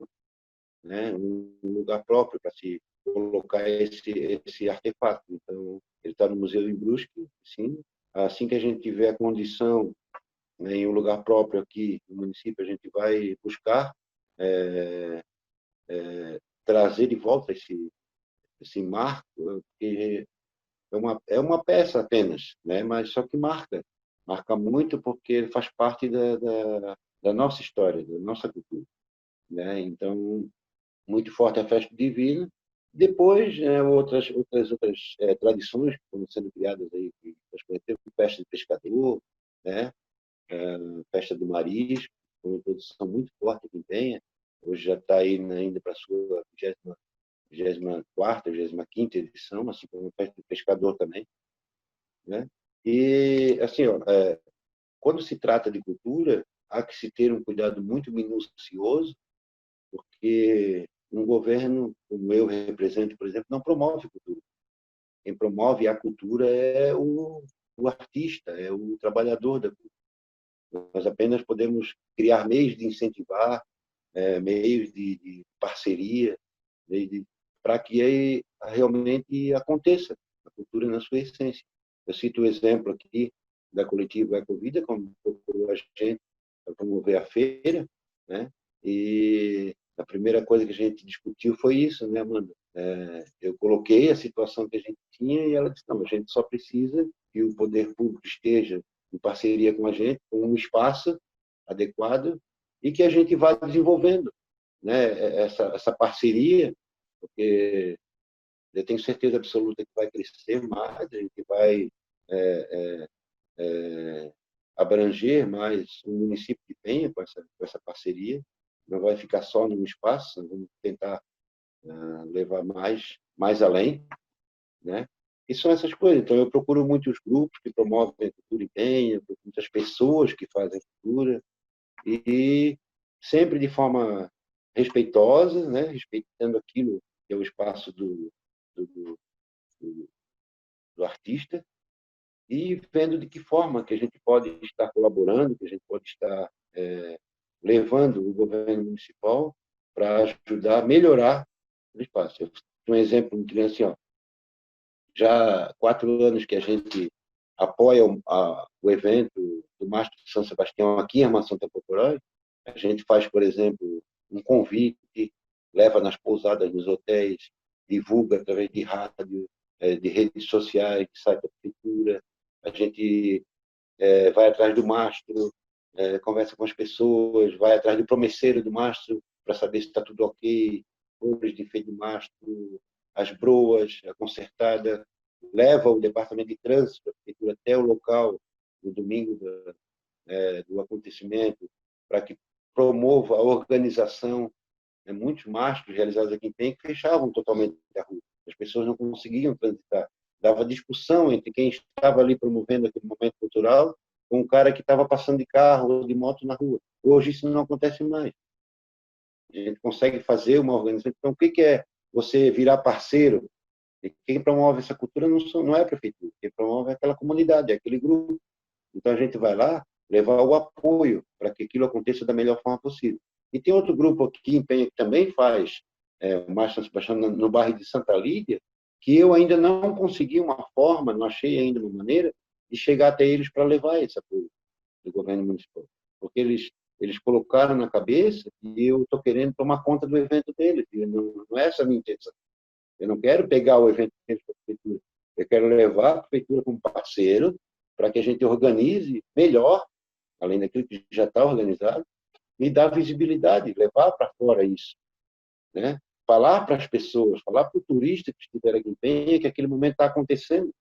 né? Um lugar próprio para se colocar esse artefato. Então, ele está no Museu de Brusque, sim. Assim que a gente tiver a condição, né, em um lugar próprio aqui no município, a gente vai buscar trazer de volta esse marco, porque é uma peça apenas, né? Mas só que marca muito, porque faz parte da nossa história, da nossa cultura, né? Então, muito forte a festa divina. Depois, outras tradições que foram sendo criadas aí, que nós conhecemos, festa de pescador, né? Festa do marisco, uma produção muito forte aqui em Penha. Hoje já está aí ainda para a sua 24ª, 25ª edição, assim como a festa do pescador também, né? E, assim, quando se trata de cultura, há que se ter um cuidado muito minucioso, porque um governo, como eu represento, por exemplo, não promove cultura. Quem promove a cultura é o artista, é o trabalhador da cultura. Nós apenas podemos criar meios de incentivar, meios de parceria, para que realmente aconteça a cultura na sua essência. Eu cito o exemplo aqui da coletiva Ecovida, como procurou a gente para promover a feira, né? E a primeira coisa que a gente discutiu foi isso, né, Amanda? Eu coloquei a situação que a gente tinha e ela disse, não, a gente só precisa que o poder público esteja em parceria com a gente, com um espaço adequado, e que a gente vá desenvolvendo, né, essa parceria, porque eu tenho certeza absoluta que vai crescer mais, a gente vai abranger mais o município de Penha com essa parceria, não vai ficar só num espaço, vamos tentar levar mais além, né? E são essas coisas. Então, eu procuro muitos grupos que promovem a cultura em Penha, muitas pessoas que fazem cultura, e sempre de forma respeitosa, né? Respeitando aquilo que é o espaço do, do artista, e vendo de que forma que a gente pode estar colaborando, que a gente pode estar levando o governo municipal para ajudar a melhorar o espaço. Eu um exemplo muito grande assim, ó, já há 4 anos que a gente apoia o evento do Mastro de São Sebastião aqui em Armação Tapocoró. A gente faz, por exemplo, um convite, leva nas pousadas, nos hotéis, divulga através de rádio, de redes sociais, de site da prefeitura. A gente vai atrás do mastro, conversa com as pessoas, vai atrás do promesseiro do mastro para saber se está tudo ok, cores de enfeite do mastro, as broas, a consertada, leva o departamento de trânsito da prefeitura até o local no domingo do acontecimento, para que promova a organização. Muitos mastros realizados aqui em Penha que fechavam totalmente a rua. As pessoas não conseguiam transitar. Dava discussão entre quem estava ali promovendo aquele momento cultural com o cara que estava passando de carro ou de moto na rua. Hoje isso não acontece mais. A gente consegue fazer uma organização. Então, o que é você virar parceiro? E quem promove essa cultura não é a prefeitura. Quem promove é aquela comunidade, é aquele grupo. Então, a gente vai lá levar o apoio para que aquilo aconteça da melhor forma possível. E tem outro grupo aqui em Penha que também faz o Marcha São Sebastião no bairro de Santa Lídia, que eu ainda não consegui uma forma, não achei ainda uma maneira de chegar até eles para levar esse apoio do governo municipal. Porque eles colocaram na cabeça e eu estou querendo tomar conta do evento deles. E não é essa a minha intenção. Eu não quero pegar o evento deles para a prefeitura. Eu quero levar a prefeitura como parceiro para que a gente organize melhor, além daquilo que já está organizado, e dar visibilidade, levar para fora isso. Né? Falar para as pessoas, falar para o turista que estiver aqui em Penha que aquele momento está acontecendo.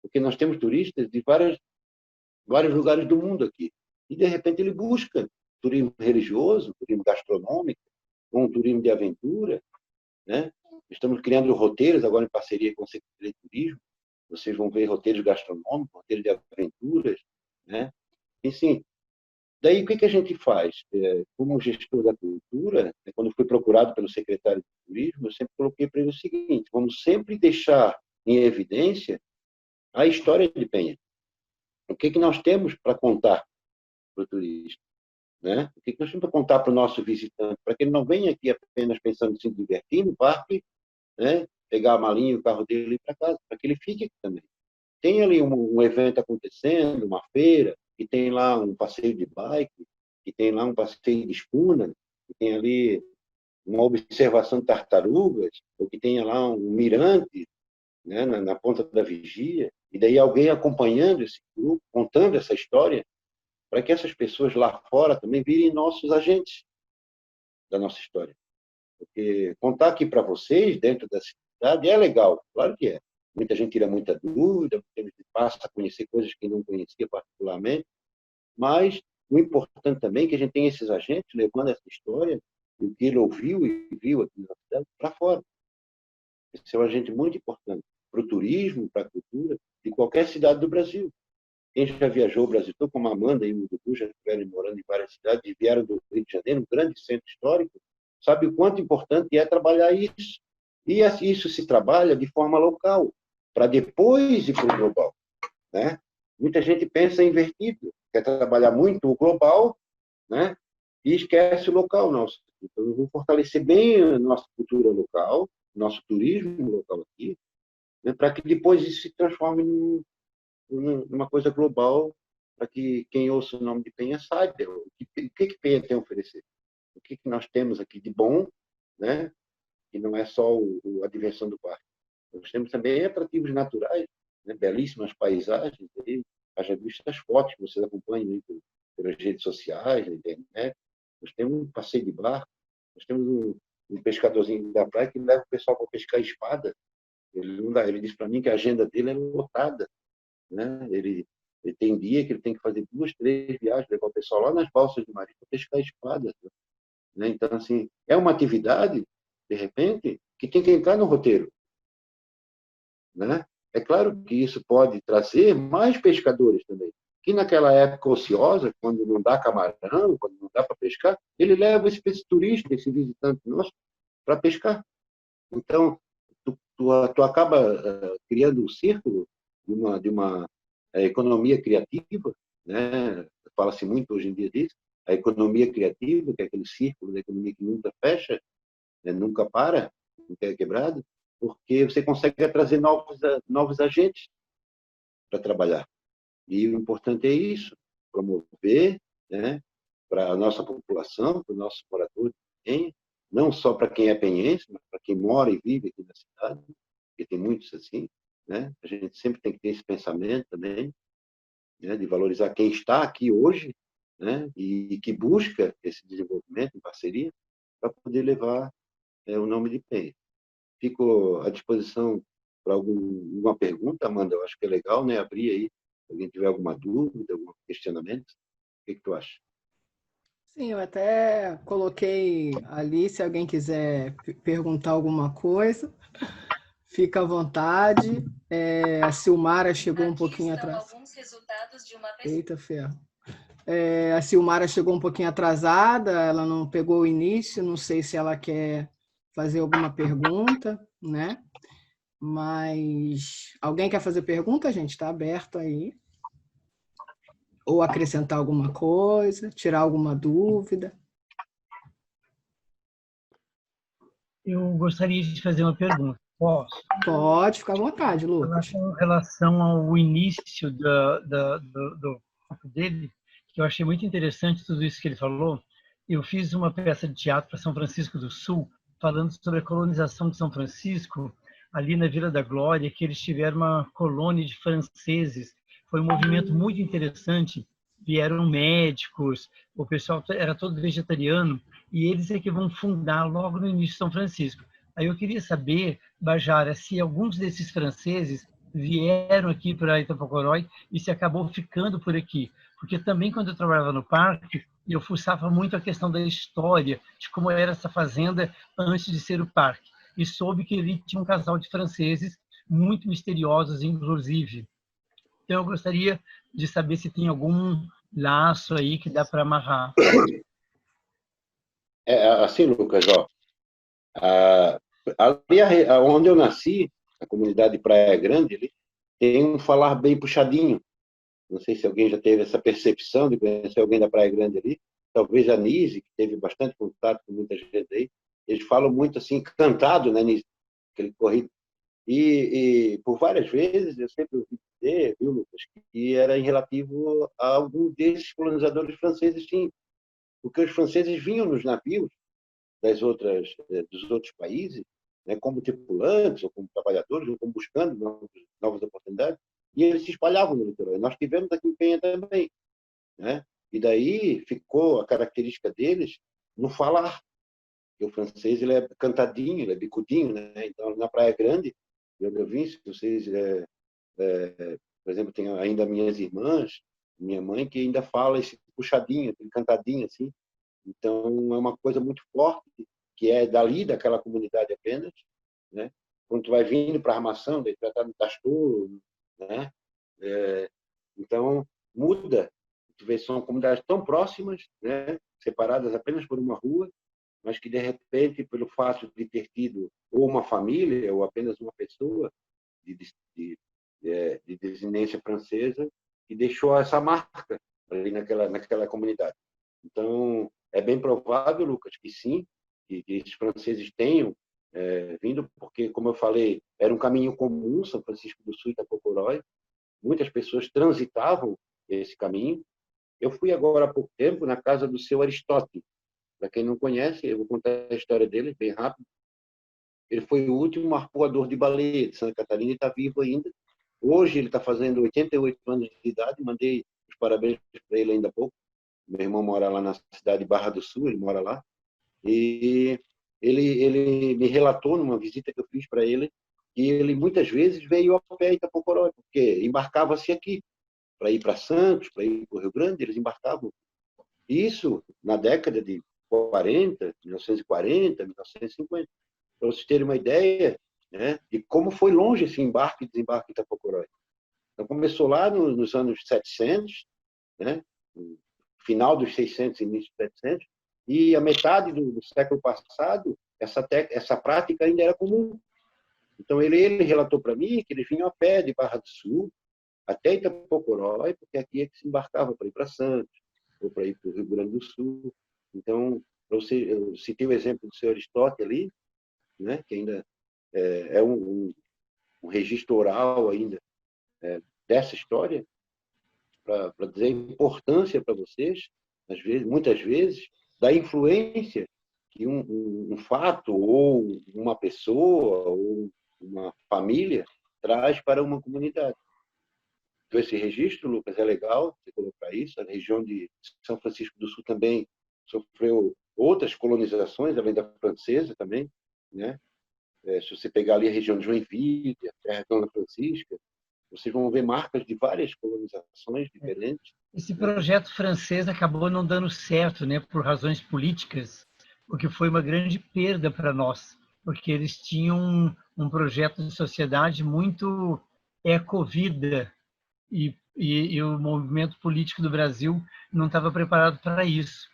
Porque nós temos turistas de vários lugares do mundo aqui. E, de repente, ele busca turismo religioso, turismo gastronômico, um turismo de aventura. Né? Estamos criando roteiros agora em parceria com o Secretaria de Turismo. Vocês vão ver roteiros gastronômicos, roteiros de aventuras. Né? Enfim, daí o que a gente faz? Como gestor da cultura, quando fui procurado pelo secretário de Turismo, eu sempre coloquei para ele o seguinte: vamos sempre deixar em evidência a história de Penha. O que nós temos para contar para o turista? Né? O que nós temos para contar para o nosso visitante? Para que ele não venha aqui apenas pensando em se divertir no parque, né? Pegar a malinha e o carro dele e ir para casa, para que ele fique aqui também. Tem ali um evento acontecendo, uma feira, que tem lá um passeio de bike, que tem lá um passeio de escuna, que tem ali uma observação de tartarugas, ou que tenha lá um mirante, né, na ponta da vigia, e daí alguém acompanhando esse grupo, contando essa história, para que essas pessoas lá fora também virem nossos agentes da nossa história. Porque contar aqui para vocês, dentro da cidade, é legal, claro que é. Muita gente tira muita dúvida, muita gente passa a conhecer coisas que não conhecia particularmente, mas o importante também é que a gente tem esses agentes levando essa história, o que ele ouviu e viu aqui na cidade, para fora. Esse é um agente muito importante para o turismo, para a cultura, de qualquer cidade do Brasil. Quem já viajou o Brasil, como a Amanda e o Dudu, já estiveram morando em várias cidades e vieram do Rio de Janeiro, um grande centro histórico, sabe o quanto importante é trabalhar isso. E isso se trabalha de forma local, para depois ir para o global. Né? Muita gente pensa invertido, quer trabalhar muito o global, né? E esquece o local nosso. Então, eu vou fortalecer bem a nossa cultura local, nosso turismo local aqui, né? Para que depois isso se transforme numa coisa global, para que quem ouça o nome de Penha saiba o que Penha tem a oferecer, o que nós temos aqui de bom, né? Que não é só a diversão do parque. Nós temos também atrativos naturais, né? Belíssimas paisagens, aí, haja visto as fotos que vocês acompanham aí pelas redes sociais, na internet. Nós temos um passeio de barco, nós temos um pescadorzinho da praia que leva o pessoal para pescar espada. Ele disse para mim que a agenda dele é lotada. Né? Ele tem dia que ele tem que fazer 2, 3 viagens, levar o pessoal lá nas balsas de marisco para pescar espada. Né? Então, assim, é uma atividade, de repente, que tem que entrar no roteiro. Né? É claro que isso pode trazer mais pescadores também, que naquela época ociosa, quando não dá camarão, quando não dá para pescar, ele leva esse turista, esse visitante nosso, para pescar. Então, tu acaba criando um círculo de uma economia criativa, né? Fala-se muito hoje em dia disso, a economia criativa, que é aquele círculo da economia que nunca fecha, né? Nunca para, nunca é quebrado, porque você consegue trazer novos agentes para trabalhar. E o importante é isso, promover, né, para a nossa população, para o nosso morador de Penha, não só para quem é penhense, mas para quem mora e vive aqui na cidade, porque tem muitos assim. Né? A gente sempre tem que ter esse pensamento também, né, de valorizar quem está aqui hoje, né? E que busca esse desenvolvimento em parceria para poder levar o nome de Penha. Fico à disposição para alguma pergunta, Amanda. Eu acho que é legal, né? Abrir aí, se alguém tiver alguma dúvida, algum questionamento. O que tu acha? Sim, eu até coloquei ali, se alguém quiser perguntar alguma coisa, fica à vontade. A Silmara chegou um pouquinho atrás. Eita, ferro. A Silmara chegou um pouquinho atrasada, ela não pegou o início, não sei se ela quer fazer alguma pergunta, né? Mas alguém quer fazer pergunta, gente? Está aberto aí. Ou acrescentar alguma coisa, tirar alguma dúvida. Eu gostaria de fazer uma pergunta. Posso? Pode, ficar à vontade, Lucas. Em relação ao início do papo dele, que eu achei muito interessante tudo isso que ele falou. Eu fiz uma peça de teatro para São Francisco do Sul, falando sobre a colonização de São Francisco, ali na Vila da Glória, que eles tiveram uma colônia de franceses. Foi um movimento muito interessante. Vieram médicos, o pessoal era todo vegetariano, e eles é que vão fundar logo no início de São Francisco. Aí eu queria saber, Bajara, se alguns desses franceses vieram aqui para Itapocorói e se acabou ficando por aqui. Porque também, quando eu trabalhava no parque, eu fuçava muito a questão da história, de como era essa fazenda antes de ser o parque. E soube que ali tinha um casal de franceses muito misteriosos, inclusive. Então, eu gostaria de saber se tem algum laço aí que dá para amarrar. Assim, Lucas, ó, ali onde eu nasci, a comunidade de Praia Grande, ali, tem um falar bem puxadinho. Não sei se alguém já teve essa percepção de conhecer alguém da Praia Grande ali. Talvez a Nise, que teve bastante contato com muita gente aí. Eles falam muito assim, cantado, né, Nise? Aquele corrido. E por várias vezes eu sempre ouvi dizer, viu, Lucas, que era em relativo a algum desses colonizadores franceses, sim. Porque os franceses vinham nos navios dos outros países, né, como tripulantes, ou como trabalhadores, ou como buscando novas oportunidades, e eles se espalhavam no litoral. E nós tivemos aqui em Penha também. Né? E daí ficou a característica deles no falar. E o francês ele é cantadinho, ele é bicudinho. Né? Então, na Praia Grande, eu vim, se vocês, por exemplo, tem ainda minhas irmãs, minha mãe, que ainda fala esse puxadinho, aquele cantadinho, assim. Então, é uma coisa muito forte, que é dali, daquela comunidade apenas. Né? Quando tu vai vindo para a armação, daí tu vai estar no Tastor, né? Então, muda. Tu vê, são comunidades tão próximas, né? Separadas apenas por uma rua, mas que, de repente, pelo fato de ter tido ou uma família ou apenas uma pessoa de, de, de descendência francesa, que deixou essa marca ali naquela comunidade. Então, é bem provável, Lucas, que sim, que esses franceses tenham vindo, porque, como eu falei, era um caminho comum, São Francisco do Sul e Itapocorói. Muitas pessoas transitavam esse caminho. Eu fui agora há pouco tempo na casa do seu Aristóteles. Para quem não conhece, eu vou contar a história dele bem rápido. Ele foi o último arpoador de baleia de Santa Catarina e está vivo ainda. Hoje ele está fazendo 88 anos de idade. Mandei os parabéns para ele ainda há pouco. Meu irmão mora lá na cidade de Barra do Sul, ele mora lá. E ele me relatou numa visita que eu fiz para ele que ele muitas vezes veio a pé em Itapocorói, porque embarcava-se aqui para ir para Santos, para ir para o Rio Grande, eles embarcavam. Isso na década de 40, 1940, 1950. Para vocês terem uma ideia, né, de como foi longe esse embarque e desembarque em Itapocorói. Então, começou lá nos anos 700, né, final dos 600 e início dos 700, e a metade do século passado, essa prática ainda era comum. Então, ele relatou para mim que eles vinham a pé de Barra do Sul até Itapocorói, porque aqui é que se embarcava para ir para Santos, ou para ir para o Rio Grande do Sul. Então, eu citei o exemplo do senhor Aristóteles ali, né, que ainda é um registro oral ainda dessa história, para dizer a importância para vocês, muitas vezes, da influência que um fato, ou uma pessoa, ou uma família traz para uma comunidade. esse registro, Lucas, é legal você colocar isso. A região de São Francisco do Sul também sofreu outras colonizações, além da francesa também, né? Se você pegar ali a região de Joinville, a Terra Dona Francisca, vocês vão ver marcas de várias colonizações diferentes. Esse Né? projeto francês acabou não dando certo, né, por razões políticas, o que foi uma grande perda para nós, porque eles tinham um projeto de sociedade muito ecovida e o movimento político do Brasil não estava preparado para isso.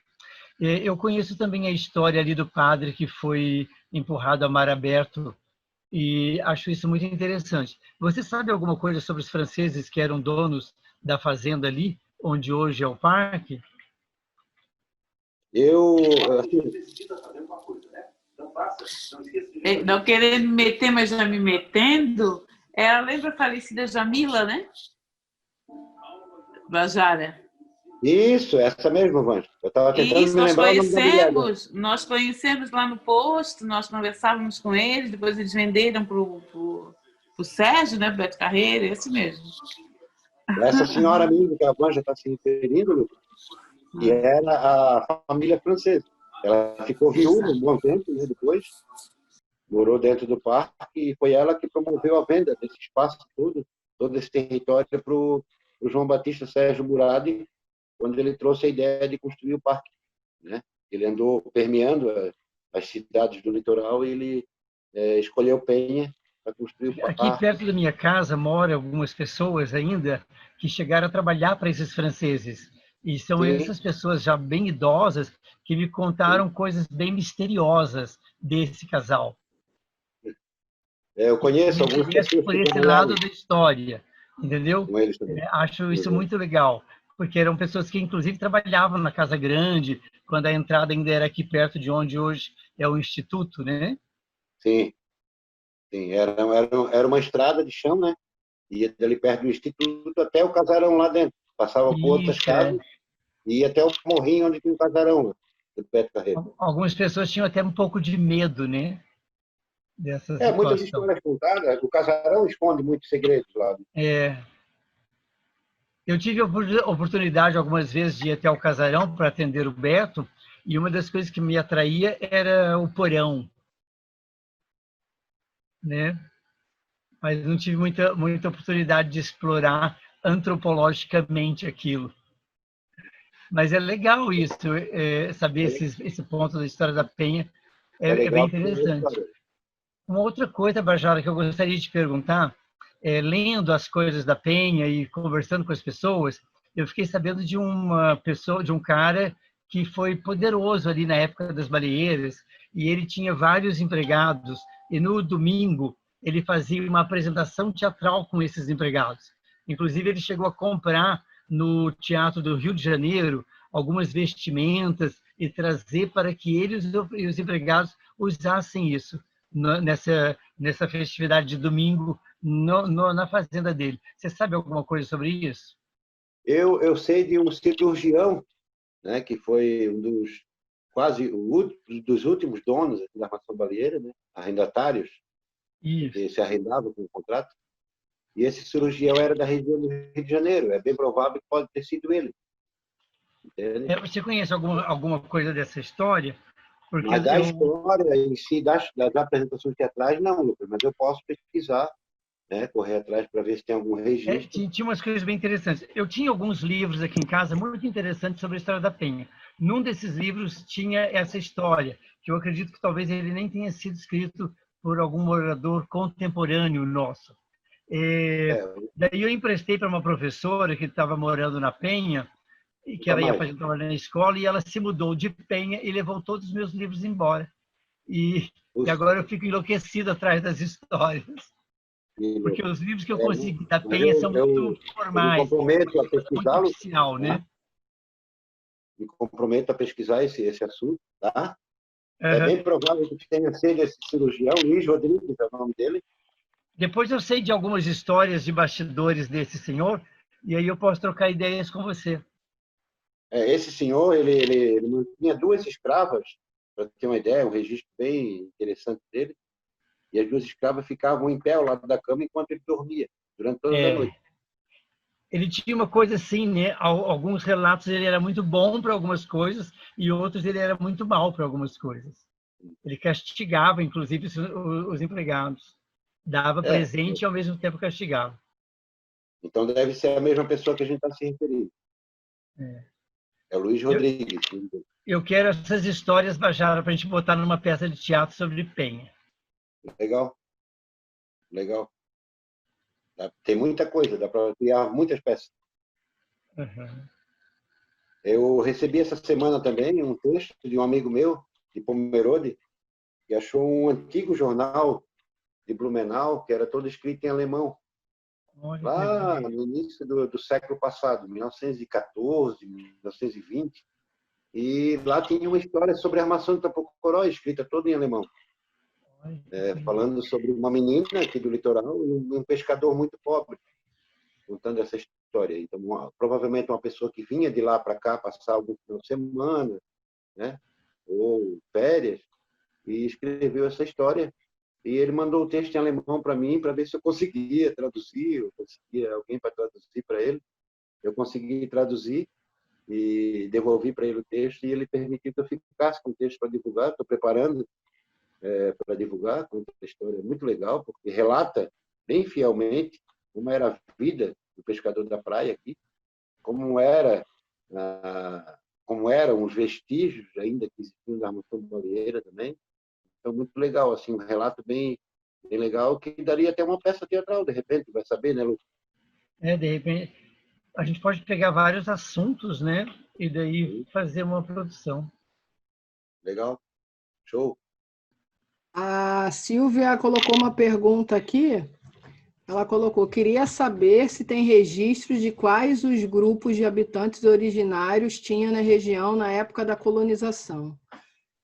Eu conheço também a história ali do padre que foi empurrado a mar aberto e acho isso muito interessante. Você sabe alguma coisa sobre os franceses que eram donos da fazenda ali, onde hoje é o parque? Eu, assim, Não querendo me meter, mas já me metendo, lembra a falecida Jamila, né? Bajara. isso, essa mesmo, Vângela. Eu estava tentando me lembrar o nome da mulher. Nós conhecemos lá no posto, nós conversávamos com eles, depois eles venderam para o Sérgio, né, Beto Carreiro, esse mesmo. Essa senhora mesmo que a Vângela está se referindo, Lucas, que era a família francesa. Ela ficou viúva um bom tempo, né, depois, morou dentro do parque, e foi ela que promoveu a venda desse espaço todo esse território para o João Batista Sérgio Muradi, quando ele trouxe a ideia de construir o parque. Né? Ele andou permeando as cidades do litoral e ele escolheu Penha para construir o parque. Aqui perto da minha casa moram algumas pessoas ainda que chegaram a trabalhar para esses franceses. E são Sim. essas pessoas já bem idosas que me contaram coisas bem misteriosas desse casal. Eu conheço algumas pessoas por que esse trabalharam lado da história, entendeu? com eles também. Acho isso muito legal, porque eram pessoas que inclusive trabalhavam na Casa Grande, quando a entrada ainda era aqui perto de onde hoje é o Instituto, né? Sim, sim. Era uma estrada de chão, né? Ia dali perto do Instituto até o casarão lá dentro. Passava por outras casas e ia até o morrinho onde tinha o casarão, lá, do Beto Carreiro. Algumas pessoas tinham até um pouco de medo, né? Dessa situação. Muitas histórias contadas. O casarão esconde muitos segredos lá. Eu tive a oportunidade algumas vezes de ir até o casarão para atender o Beto, e uma das coisas que me atraía era o porão, né? Mas não tive muita oportunidade de explorar antropologicamente aquilo. Mas é legal isso, saber esse ponto da história da Penha, é bem interessante. Uma outra coisa, Bajara, que eu gostaria de te perguntar, lendo as coisas da Penha e conversando com as pessoas, eu fiquei sabendo de uma pessoa, de um cara que foi poderoso ali na época das baleeiras, e ele tinha vários empregados, e no domingo ele fazia uma apresentação teatral com esses empregados. Inclusive, ele chegou a comprar no Teatro do Rio de Janeiro algumas vestimentas e trazer para que eles e os empregados usassem isso nessa festividade de domingo na fazenda dele. Você sabe alguma coisa sobre isso? Eu sei de um cirurgião, né, que foi um dos dos últimos donos da Armação Baleeira, né, arrendatários, que se arrendava com o contrato. E esse cirurgião era da região do Rio de Janeiro. É bem provável que pode ter sido ele. Você conhece alguma coisa dessa história? Porque mas da história em si, das apresentações teatrais, não, Lucas, mas eu posso pesquisar, né, correr atrás para ver se tem algum registro. Tinha umas coisas bem interessantes. Eu tinha alguns livros aqui em casa muito interessantes sobre a história da Penha. Num desses livros tinha essa história, que eu acredito que talvez ele nem tenha sido escrito por algum morador contemporâneo nosso. Daí eu emprestei para uma professora que estava morando na Penha, e que ela ia fazer trabalho na escola, e ela se mudou de Penha e levou todos os meus livros embora. E agora eu fico enlouquecido atrás das histórias. Porque os livros que eu consegui da Penha são muito formais. Eu me comprometo a pesquisar, muito oficial, né? Me comprometo a pesquisar esse assunto, tá? É bem provável que tenha sido esse cirurgião, Luiz Rodrigues é o nome dele. Depois eu sei de algumas histórias de bastidores desse senhor, e aí eu posso trocar ideias com você. Esse senhor, ele mantinha 2 escravas, para ter uma ideia, um registro bem interessante dele, e as 2 escravas ficavam em pé ao lado da cama enquanto ele dormia, durante toda a noite. Ele tinha uma coisa assim, né? Alguns relatos ele era muito bom para algumas coisas e outros ele era muito mal para algumas coisas. Ele castigava, inclusive, os empregados. Dava É, presente e ao mesmo tempo castigava. então deve ser a mesma pessoa que a gente está se referindo. É o Luiz Eu, Rodrigues. eu quero essas histórias, Bajara, para a gente botar numa peça de teatro sobre Penha. Legal, legal. Tem muita coisa, dá para criar muitas peças. Uhum. Eu recebi essa semana também um texto de um amigo meu, de Pomerode, que achou um antigo jornal de Blumenau, que era todo escrito em alemão, Olha que legal. lá no início do século passado, 1914, 1920. E lá tinha uma história sobre a armação de Tapocoró, escrita toda em alemão, falando sobre uma menina aqui do litoral e um pescador muito pobre, contando essa história. Então, provavelmente uma pessoa que vinha de lá para cá passar algum final de semana, né, ou férias, e escreveu essa história. E ele mandou o texto em alemão para mim, para ver se eu conseguia traduzir, eu conseguia alguém para traduzir para ele. Eu consegui traduzir e devolvi para ele o texto, e ele permitiu que eu ficasse com o texto para divulgar. Estou preparando para divulgar, conta a história muito legal, porque relata bem fielmente como era a vida do pescador da praia aqui, como era como eram os vestígios ainda que existiam da armação baleeira também. Então, muito legal, assim, um relato bem legal, que daria até uma peça teatral, de repente, vai saber, né, Lu? De repente, a gente pode pegar vários assuntos, né? E daí fazer uma produção. Legal, show. A Silvia colocou uma pergunta aqui. Ela colocou: queria saber se tem registros de quais os grupos de habitantes originários tinha na região na época da colonização.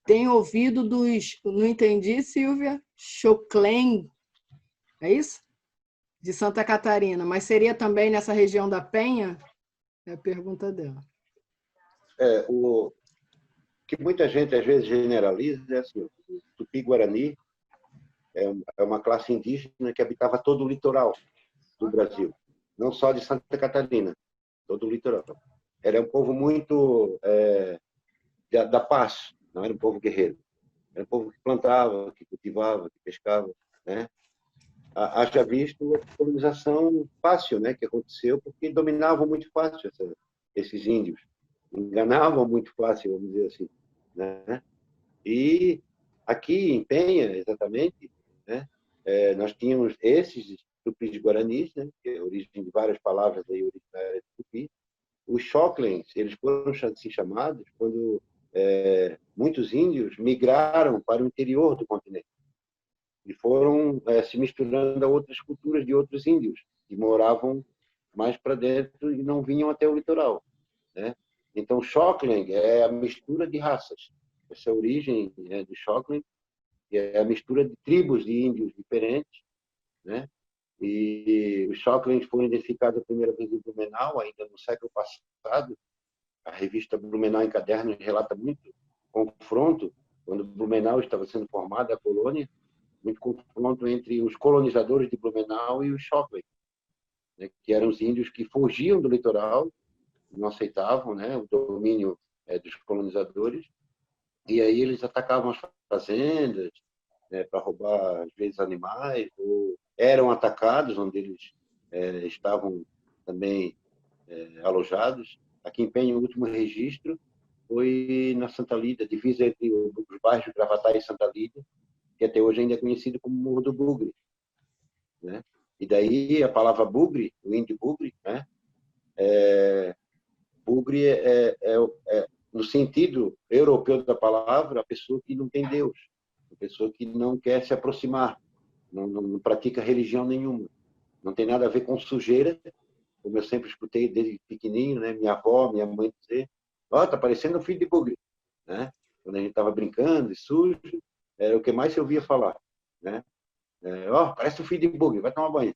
Tem ouvido dos... Não entendi, Silvia? Choclen, é isso? De Santa Catarina. Mas seria também nessa região da Penha? É a pergunta dela. O que muita gente, às vezes, generaliza é assim: o Tupi-Guarani é uma classe indígena que habitava todo o litoral do Brasil, não só de Santa Catarina, todo o litoral. Era um povo muito da paz, não era um povo guerreiro. Era um povo que plantava, que cultivava, que pescava, né? Haja visto a colonização fácil, né, que aconteceu, porque dominavam muito fácil esses índios, enganavam muito fácil, vamos dizer assim, né? E aqui em Penha, exatamente, né, nós tínhamos esses tupis guaranis, né, que é a origem de várias palavras aí originárias de tupi. Os Xoclens, eles foram assim chamados quando muitos índios migraram para o interior do continente e foram se misturando a outras culturas de outros índios que moravam mais para dentro e não vinham até o litoral, né? Então, Xoclen é a mistura de raças. Essa é a origem do Xoclen, que é a mistura de tribos de índios diferentes, né? E os Xoclens foram identificados a primeira vez em Blumenau, ainda no século passado. A revista Blumenau em Cadernos relata muito confronto, quando Blumenau estava sendo formada, a colônia, muito confronto entre os colonizadores de Blumenau e os Xoclen, né, que eram os índios que fugiam do litoral, não aceitavam, né, o domínio dos colonizadores, e aí eles atacavam as fazendas, né, para roubar, às vezes, animais, ou eram atacados onde eles estavam também alojados. Aqui em Penha, o último registro foi na Santa Lídia, divisa entre os bairros de Gravatá e Santa Lídia, que até hoje ainda é conhecido como Morro do Bugre, né? E daí a palavra bugre, o índio bugre, né? Bugre no sentido europeu da palavra, a pessoa que não tem Deus, a pessoa que não quer se aproximar, não pratica religião nenhuma, não tem nada a ver com sujeira, como eu sempre escutei desde pequenininho, né? Minha avó, minha mãe dizer: ó, tá parecendo um filho de bugre, né? Quando a gente estava brincando e sujo, era o que mais se ouvia falar, né? Ó, parece um filho de bugre, vai tomar banho.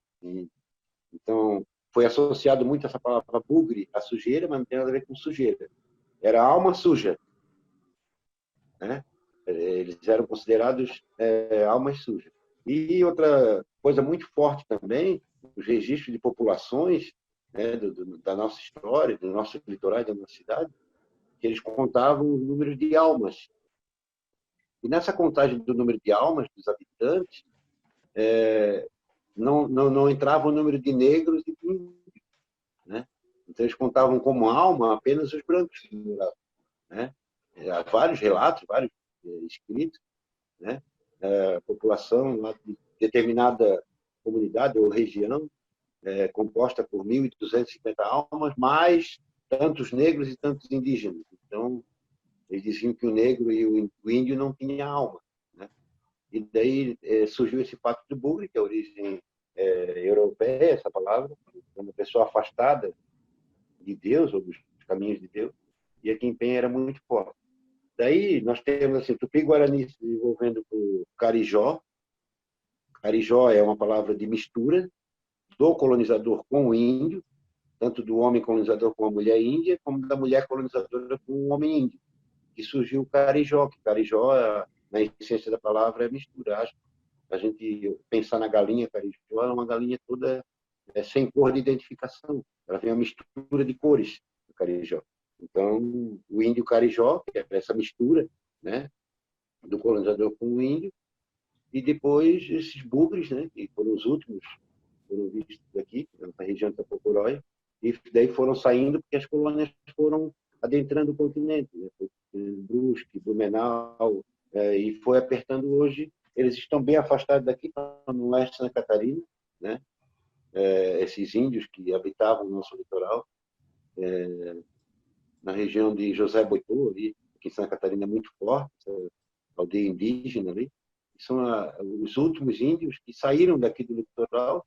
Então, foi associado muito essa palavra bugre à sujeira, mas não tem nada a ver com sujeira. Era alma suja, né? Eles eram considerados almas sujas. E outra coisa muito forte também, os registros de populações né, da nossa história, dos nossos litorais, da nossa cidade, que eles contavam o número de almas. E nessa contagem do número de almas dos habitantes, não entrava o número de negros e de índios, né? Então, eles contavam como alma apenas os brancos que moravam, né? Há vários relatos, vários escritos, né? A população lá de determinada comunidade ou região composta por 1.250 almas, mais tantos negros e tantos indígenas. Então, eles diziam que o negro e o índio não tinham alma, né? E daí surgiu esse Pacto do Bugre, que é a origem europeia, essa palavra, uma pessoa afastada de Deus, ou dos caminhos de Deus, e aqui em Penha era muito forte. Daí nós temos assim, Tupi-Guarani se desenvolvendo para o Carijó. Carijó é uma palavra de mistura do colonizador com o índio, tanto do homem colonizador com a mulher índia, como da mulher colonizadora com o homem índio, que surgiu o Carijó, que Carijó, na essência da palavra, é mistura. A gente pensar na galinha Carijó, é uma galinha toda sem cor de identificação. Ela tem uma mistura de cores, o Carijó. Então, o índio Carijó, que é essa mistura, né, do colonizador com o índio, e depois esses bugres, né, que foram os últimos, foram vistos aqui, na região de Tapocurói, e daí foram saindo porque as colônias foram adentrando o continente, né, Brusque, Blumenau, e foi apertando hoje. Eles estão bem afastados daqui, no oeste de Santa Catarina, né, esses índios que habitavam o nosso litoral, na região de José Boitu, ali, que em Santa Catarina é muito forte, aldeia indígena ali. São os últimos índios que saíram daqui do litoral,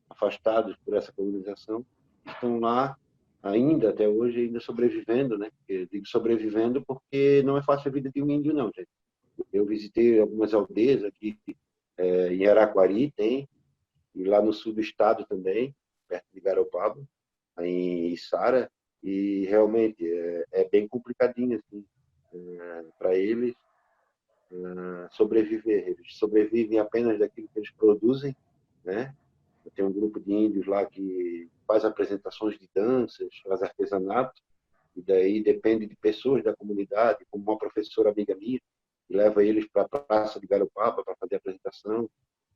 afastados por essa colonização, estão lá ainda, até hoje, ainda sobrevivendo, né? Eu digo sobrevivendo porque não é fácil a vida de um índio, não, gente. Eu visitei algumas aldeias aqui, em Araquari tem, e lá no sul do estado também, perto de Garopaba, em Içara, e realmente é bem complicadinho assim, para eles sobreviver. Eles sobrevivem apenas daquilo que eles produzem, né? Tem um grupo de índios lá que faz apresentações de danças, faz artesanato, e daí depende de pessoas da comunidade, como uma professora amiga minha, que leva eles para a praça de Garopaba para fazer a apresentação,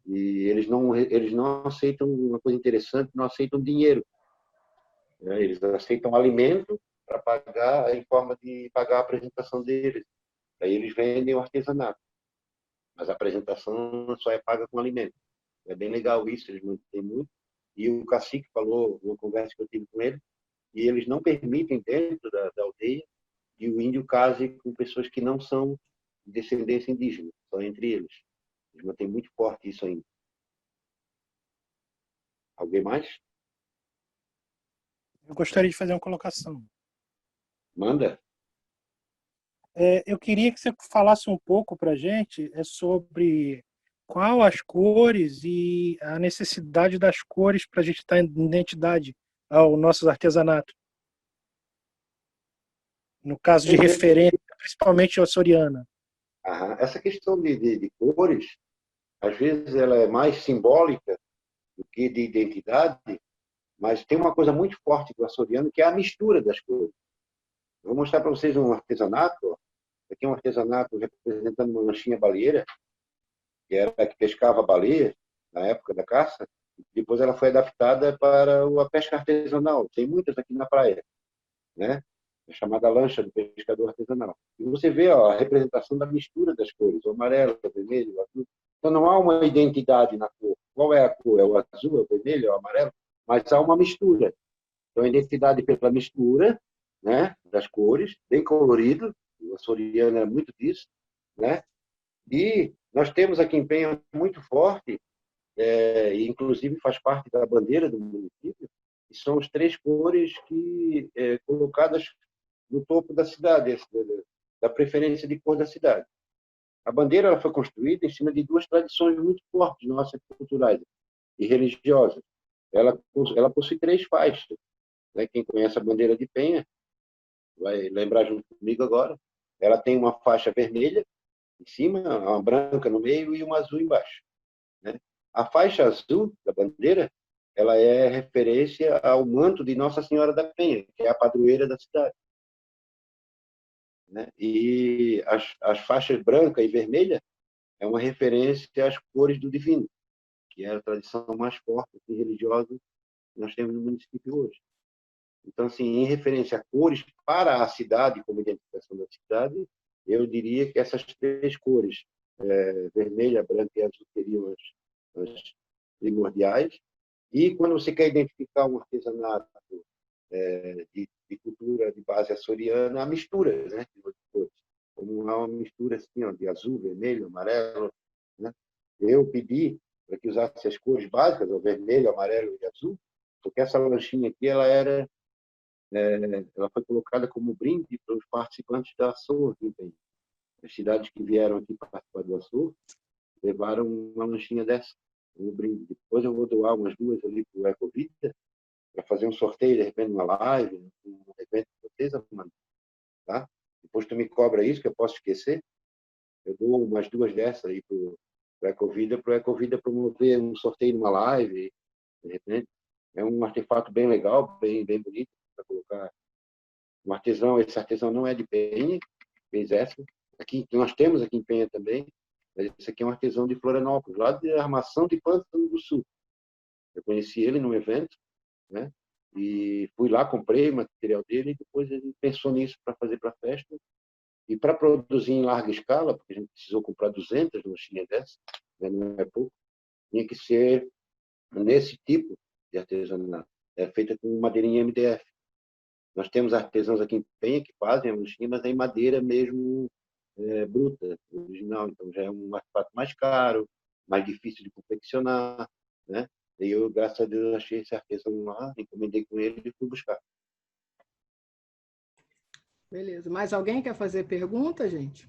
e eles não aceitam uma coisa interessante, não aceitam dinheiro, né? Eles aceitam alimento para pagar, em forma de pagar a apresentação deles. Aí eles vendem o artesanato, mas a apresentação só é paga com alimento. É bem legal isso, eles mantêm muito. E o cacique falou, numa conversa que eu tive com ele, e eles não permitem dentro da aldeia que o índio case com pessoas que não são de descendência indígena, só entre eles. Eles mantêm muito forte isso ainda. Alguém mais? Eu gostaria de fazer uma colocação. Manda. Eu queria que você falasse um pouco para a gente sobre qual as cores e a necessidade das cores para a gente estar em identidade ao nosso artesanato. No caso de referência, principalmente açoriana. Essa questão de cores, às vezes ela é mais simbólica do que de identidade, mas tem uma coisa muito forte do açoriano, que é a mistura das cores. Vou mostrar para vocês um artesanato. Ó. Aqui é um artesanato representando uma lanchinha baleeira, que era a que pescava baleia na época da caça. Depois ela foi adaptada para a pesca artesanal. Tem muitas aqui na praia, né? É chamada lancha do pescador artesanal. E você vê a representação da mistura das cores, o amarelo, o vermelho, o azul. Então não há uma identidade na cor. Qual é a cor? É o azul, é o vermelho, é o amarelo? Mas há uma mistura. Então a identidade pela mistura, né, das cores, bem colorido. O açoriano é muito disso, né? E nós temos aqui em Penha muito forte, e inclusive faz parte da bandeira do município, que são as 3 cores que colocadas no topo da cidade, da preferência de cor da cidade. A bandeira ela foi construída em cima de 2 tradições muito fortes nossas culturais e religiosas. Ela possui 3 faixas. Né? Quem conhece a bandeira de Penha vai lembrar junto comigo agora. Ela tem uma faixa vermelha em cima, uma branca no meio e uma azul embaixo. Né? A faixa azul da bandeira ela é referência ao manto de Nossa Senhora da Penha, que é a padroeira da cidade, né? E as faixas branca e vermelha é uma referência às cores do divino, que é a tradição mais forte e religiosa que nós temos no município hoje. Então, assim, em referência a cores para a cidade, como identificação da cidade, eu diria que essas três cores, vermelha, branca e azul, seriam as primordiais. E quando você quer identificar um artesanato de cultura de base açoriana, a mistura, né, de cores. Como há uma mistura assim, ó, de azul, vermelho, amarelo, né? Eu pedi para que usasse as cores básicas, o vermelho, amarelo e azul, porque essa lanchinha aqui ela foi colocada como brinde para os participantes da Açor. As cidades que vieram aqui participar do Açor levaram uma lanchinha dessa, como brinde. Depois eu vou doar umas duas ali para o Ecovida, para fazer um sorteio, de repente, uma live, um evento de vocês, mano, tá? Depois tu me cobra isso, que eu posso esquecer. Eu dou umas duas dessas aí para o Ecovida promover um sorteio numa live, de repente. É um artefato bem legal, bem bonito, para colocar um artesão. Esse artesão não é de Penha, fez essa. Aqui, nós temos aqui em Penha também, mas esse aqui é um artesão de Florianópolis, lá de Armação de Pântano do Sul. Eu conheci ele num evento, né? E fui lá, comprei o material dele, e depois ele pensou nisso para fazer para a festa. E para produzir em larga escala, porque a gente precisou comprar 200 lanchinhas dessa, né? Não é pouco, tinha que ser nesse tipo de artesanato, feita com madeirinha MDF. Nós temos artesãos aqui em Penha que fazem a lanchinha, mas é em madeira mesmo, bruta, original. Então já é um artefato mais caro, mais difícil de confeccionar, né? E eu, graças a Deus, achei esse artesão lá, encomendei com ele e fui buscar. Beleza. Mais alguém quer fazer pergunta, gente?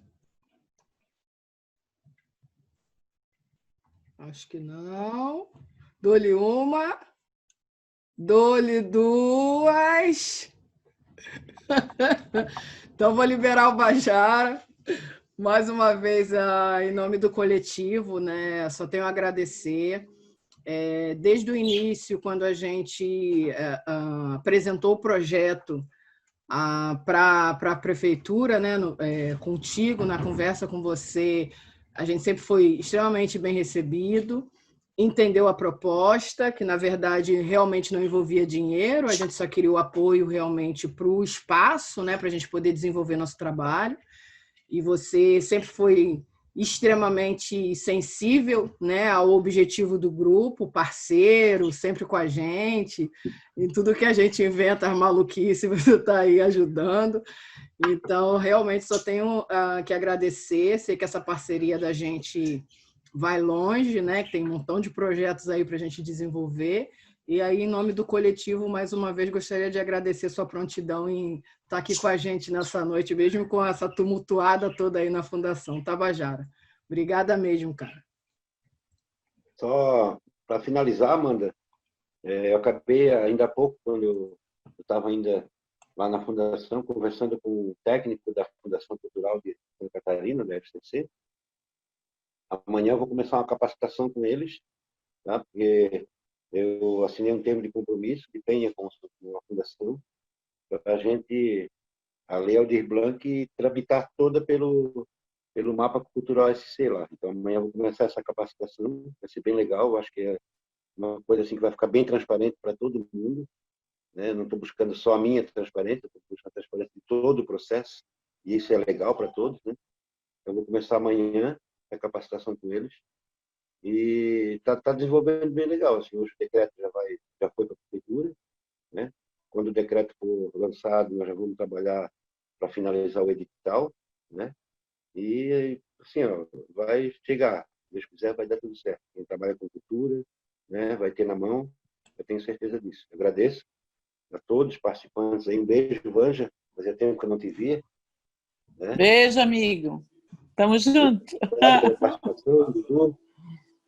Acho que não. Dou-lhe uma. Dou-lhe duas. Então, vou liberar o Bajara. Mais uma vez, em nome do coletivo, né? Só tenho a agradecer. Desde o início, quando a gente apresentou o projeto para a prefeitura, né, contigo, na conversa com você, a gente sempre foi extremamente bem recebido, entendeu a proposta, que na verdade realmente não envolvia dinheiro, a gente só queria o apoio realmente para o espaço, né, para a gente poder desenvolver nosso trabalho, e você sempre foi extremamente sensível, né, ao objetivo do grupo, parceiro, sempre com a gente, em tudo que a gente inventa, as maluquices, você está aí ajudando. Então, realmente, só tenho que agradecer, sei que essa parceria da gente vai longe, né, que tem um montão de projetos aí para a gente desenvolver, e aí, em nome do coletivo, mais uma vez, gostaria de agradecer sua prontidão em estar aqui com a gente nessa noite, mesmo com essa tumultuada toda aí na Fundação Tabajara. Obrigada mesmo, cara. Só para finalizar, Amanda, eu acabei ainda há pouco, quando eu estava ainda lá na Fundação, conversando com o técnico da Fundação Cultural de Santa Catarina, da FCC. Amanhã eu vou começar uma capacitação com eles, tá? Porque eu assinei um termo de compromisso de Penha com a Fundação, para a gente, a Lei Aldir Blanc, tramitar toda pelo Mapa Cultural SC lá. Então, amanhã eu vou começar essa capacitação, vai ser bem legal, eu acho que é uma coisa assim que vai ficar bem transparente para todo mundo, né? Não estou buscando só a minha transparência, estou buscando a transparência de todo o processo, e isso é legal para todos, né? Eu vou começar amanhã a capacitação com eles, e tá desenvolvendo bem legal. Assim, hoje o decreto já foi para a prefeitura, né? Quando o decreto for lançado, nós já vamos trabalhar para finalizar o edital, né? E assim, ó, vai chegar, se Deus quiser, vai dar tudo certo. Quem trabalha com cultura, né, vai ter na mão, eu tenho certeza disso. Eu agradeço a todos os participantes aí, um beijo, Vanja, fazia tempo que eu não te via, né? Beijo, amigo. Tamo junto. Obrigado pela participação, Dudu.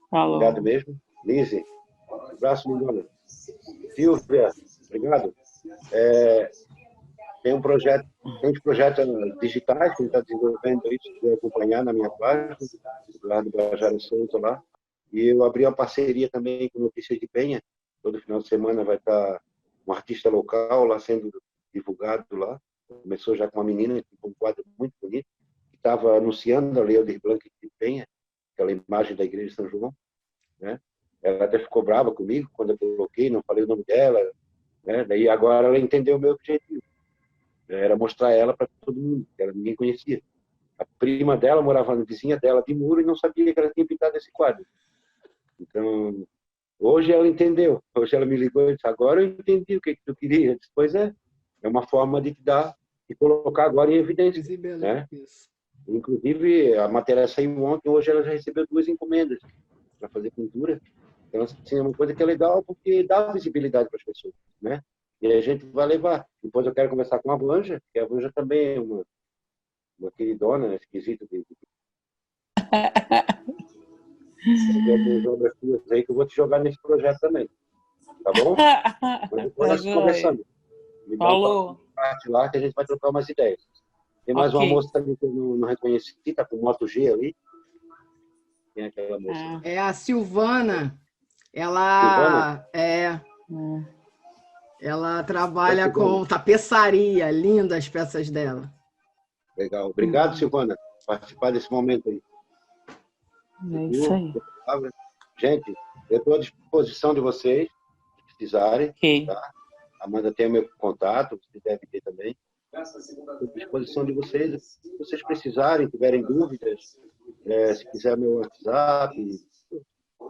Falou. Obrigado mesmo. Lise, um abraço, Lindona. Silvia, obrigado. Tem uns projetos digitais que a gente está desenvolvendo aí, se quiser acompanhar na minha página, lá do Bajara Souza lá. E eu abri uma parceria também com Notícias de Penha, Todo final de semana vai estar um artista local lá sendo divulgado lá. Começou já com uma menina com um quadro muito bonito, que estava anunciando a Lei Aldir Blanc de Penha, aquela imagem da Igreja de São João, né? Ela até ficou brava comigo quando eu coloquei, não falei o nome dela, né? Daí agora ela entendeu o meu objetivo. Era mostrar ela para todo mundo, que ela ninguém conhecia. A prima dela morava na vizinha dela de muro e não sabia que ela tinha pintado esse quadro. Então, hoje ela entendeu. Hoje ela me ligou e disse, agora eu entendi o que tu queria. Eu disse, pois é uma forma de te dar, de colocar agora em evidência. Né? Inclusive, a matéria saiu ontem, hoje ela já recebeu 2 encomendas para fazer pintura. Então, assim, é uma coisa que é legal porque dá visibilidade para as pessoas, né? E a gente vai levar. Depois eu quero conversar com a Vanja, que a Vanja também é uma queridona, né? Esquisita de algumas obras tuas aí que eu vou te jogar nesse projeto também. Tá bom? Mas depois nós conversamos. Me dá um parte lá que a gente vai trocar umas ideias. Tem mais uma moça ali que eu não reconheci, tá com Moto G ali. Quem é aquela moça? É a Silvana. Silvana? Ela trabalha com tapeçaria, lindas as peças dela. Legal. Obrigado, Silvana, por participar desse momento aí. É isso aí. Gente, eu estou à disposição de vocês, se precisarem. Okay. Tá? Amanda tem o meu contato, vocês devem ter também. Estou à disposição de vocês. Se vocês precisarem, tiverem dúvidas, se quiser meu WhatsApp,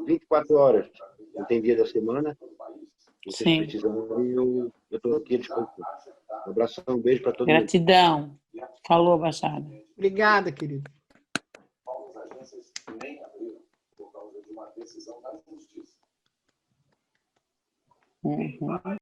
24 horas, não tem dia da semana. Se vocês precisarem, eu estou aqui à disposição. Um abração, um beijo para todo mundo. Gratidão. Falou, Baixada. Obrigada, querido. Uhum.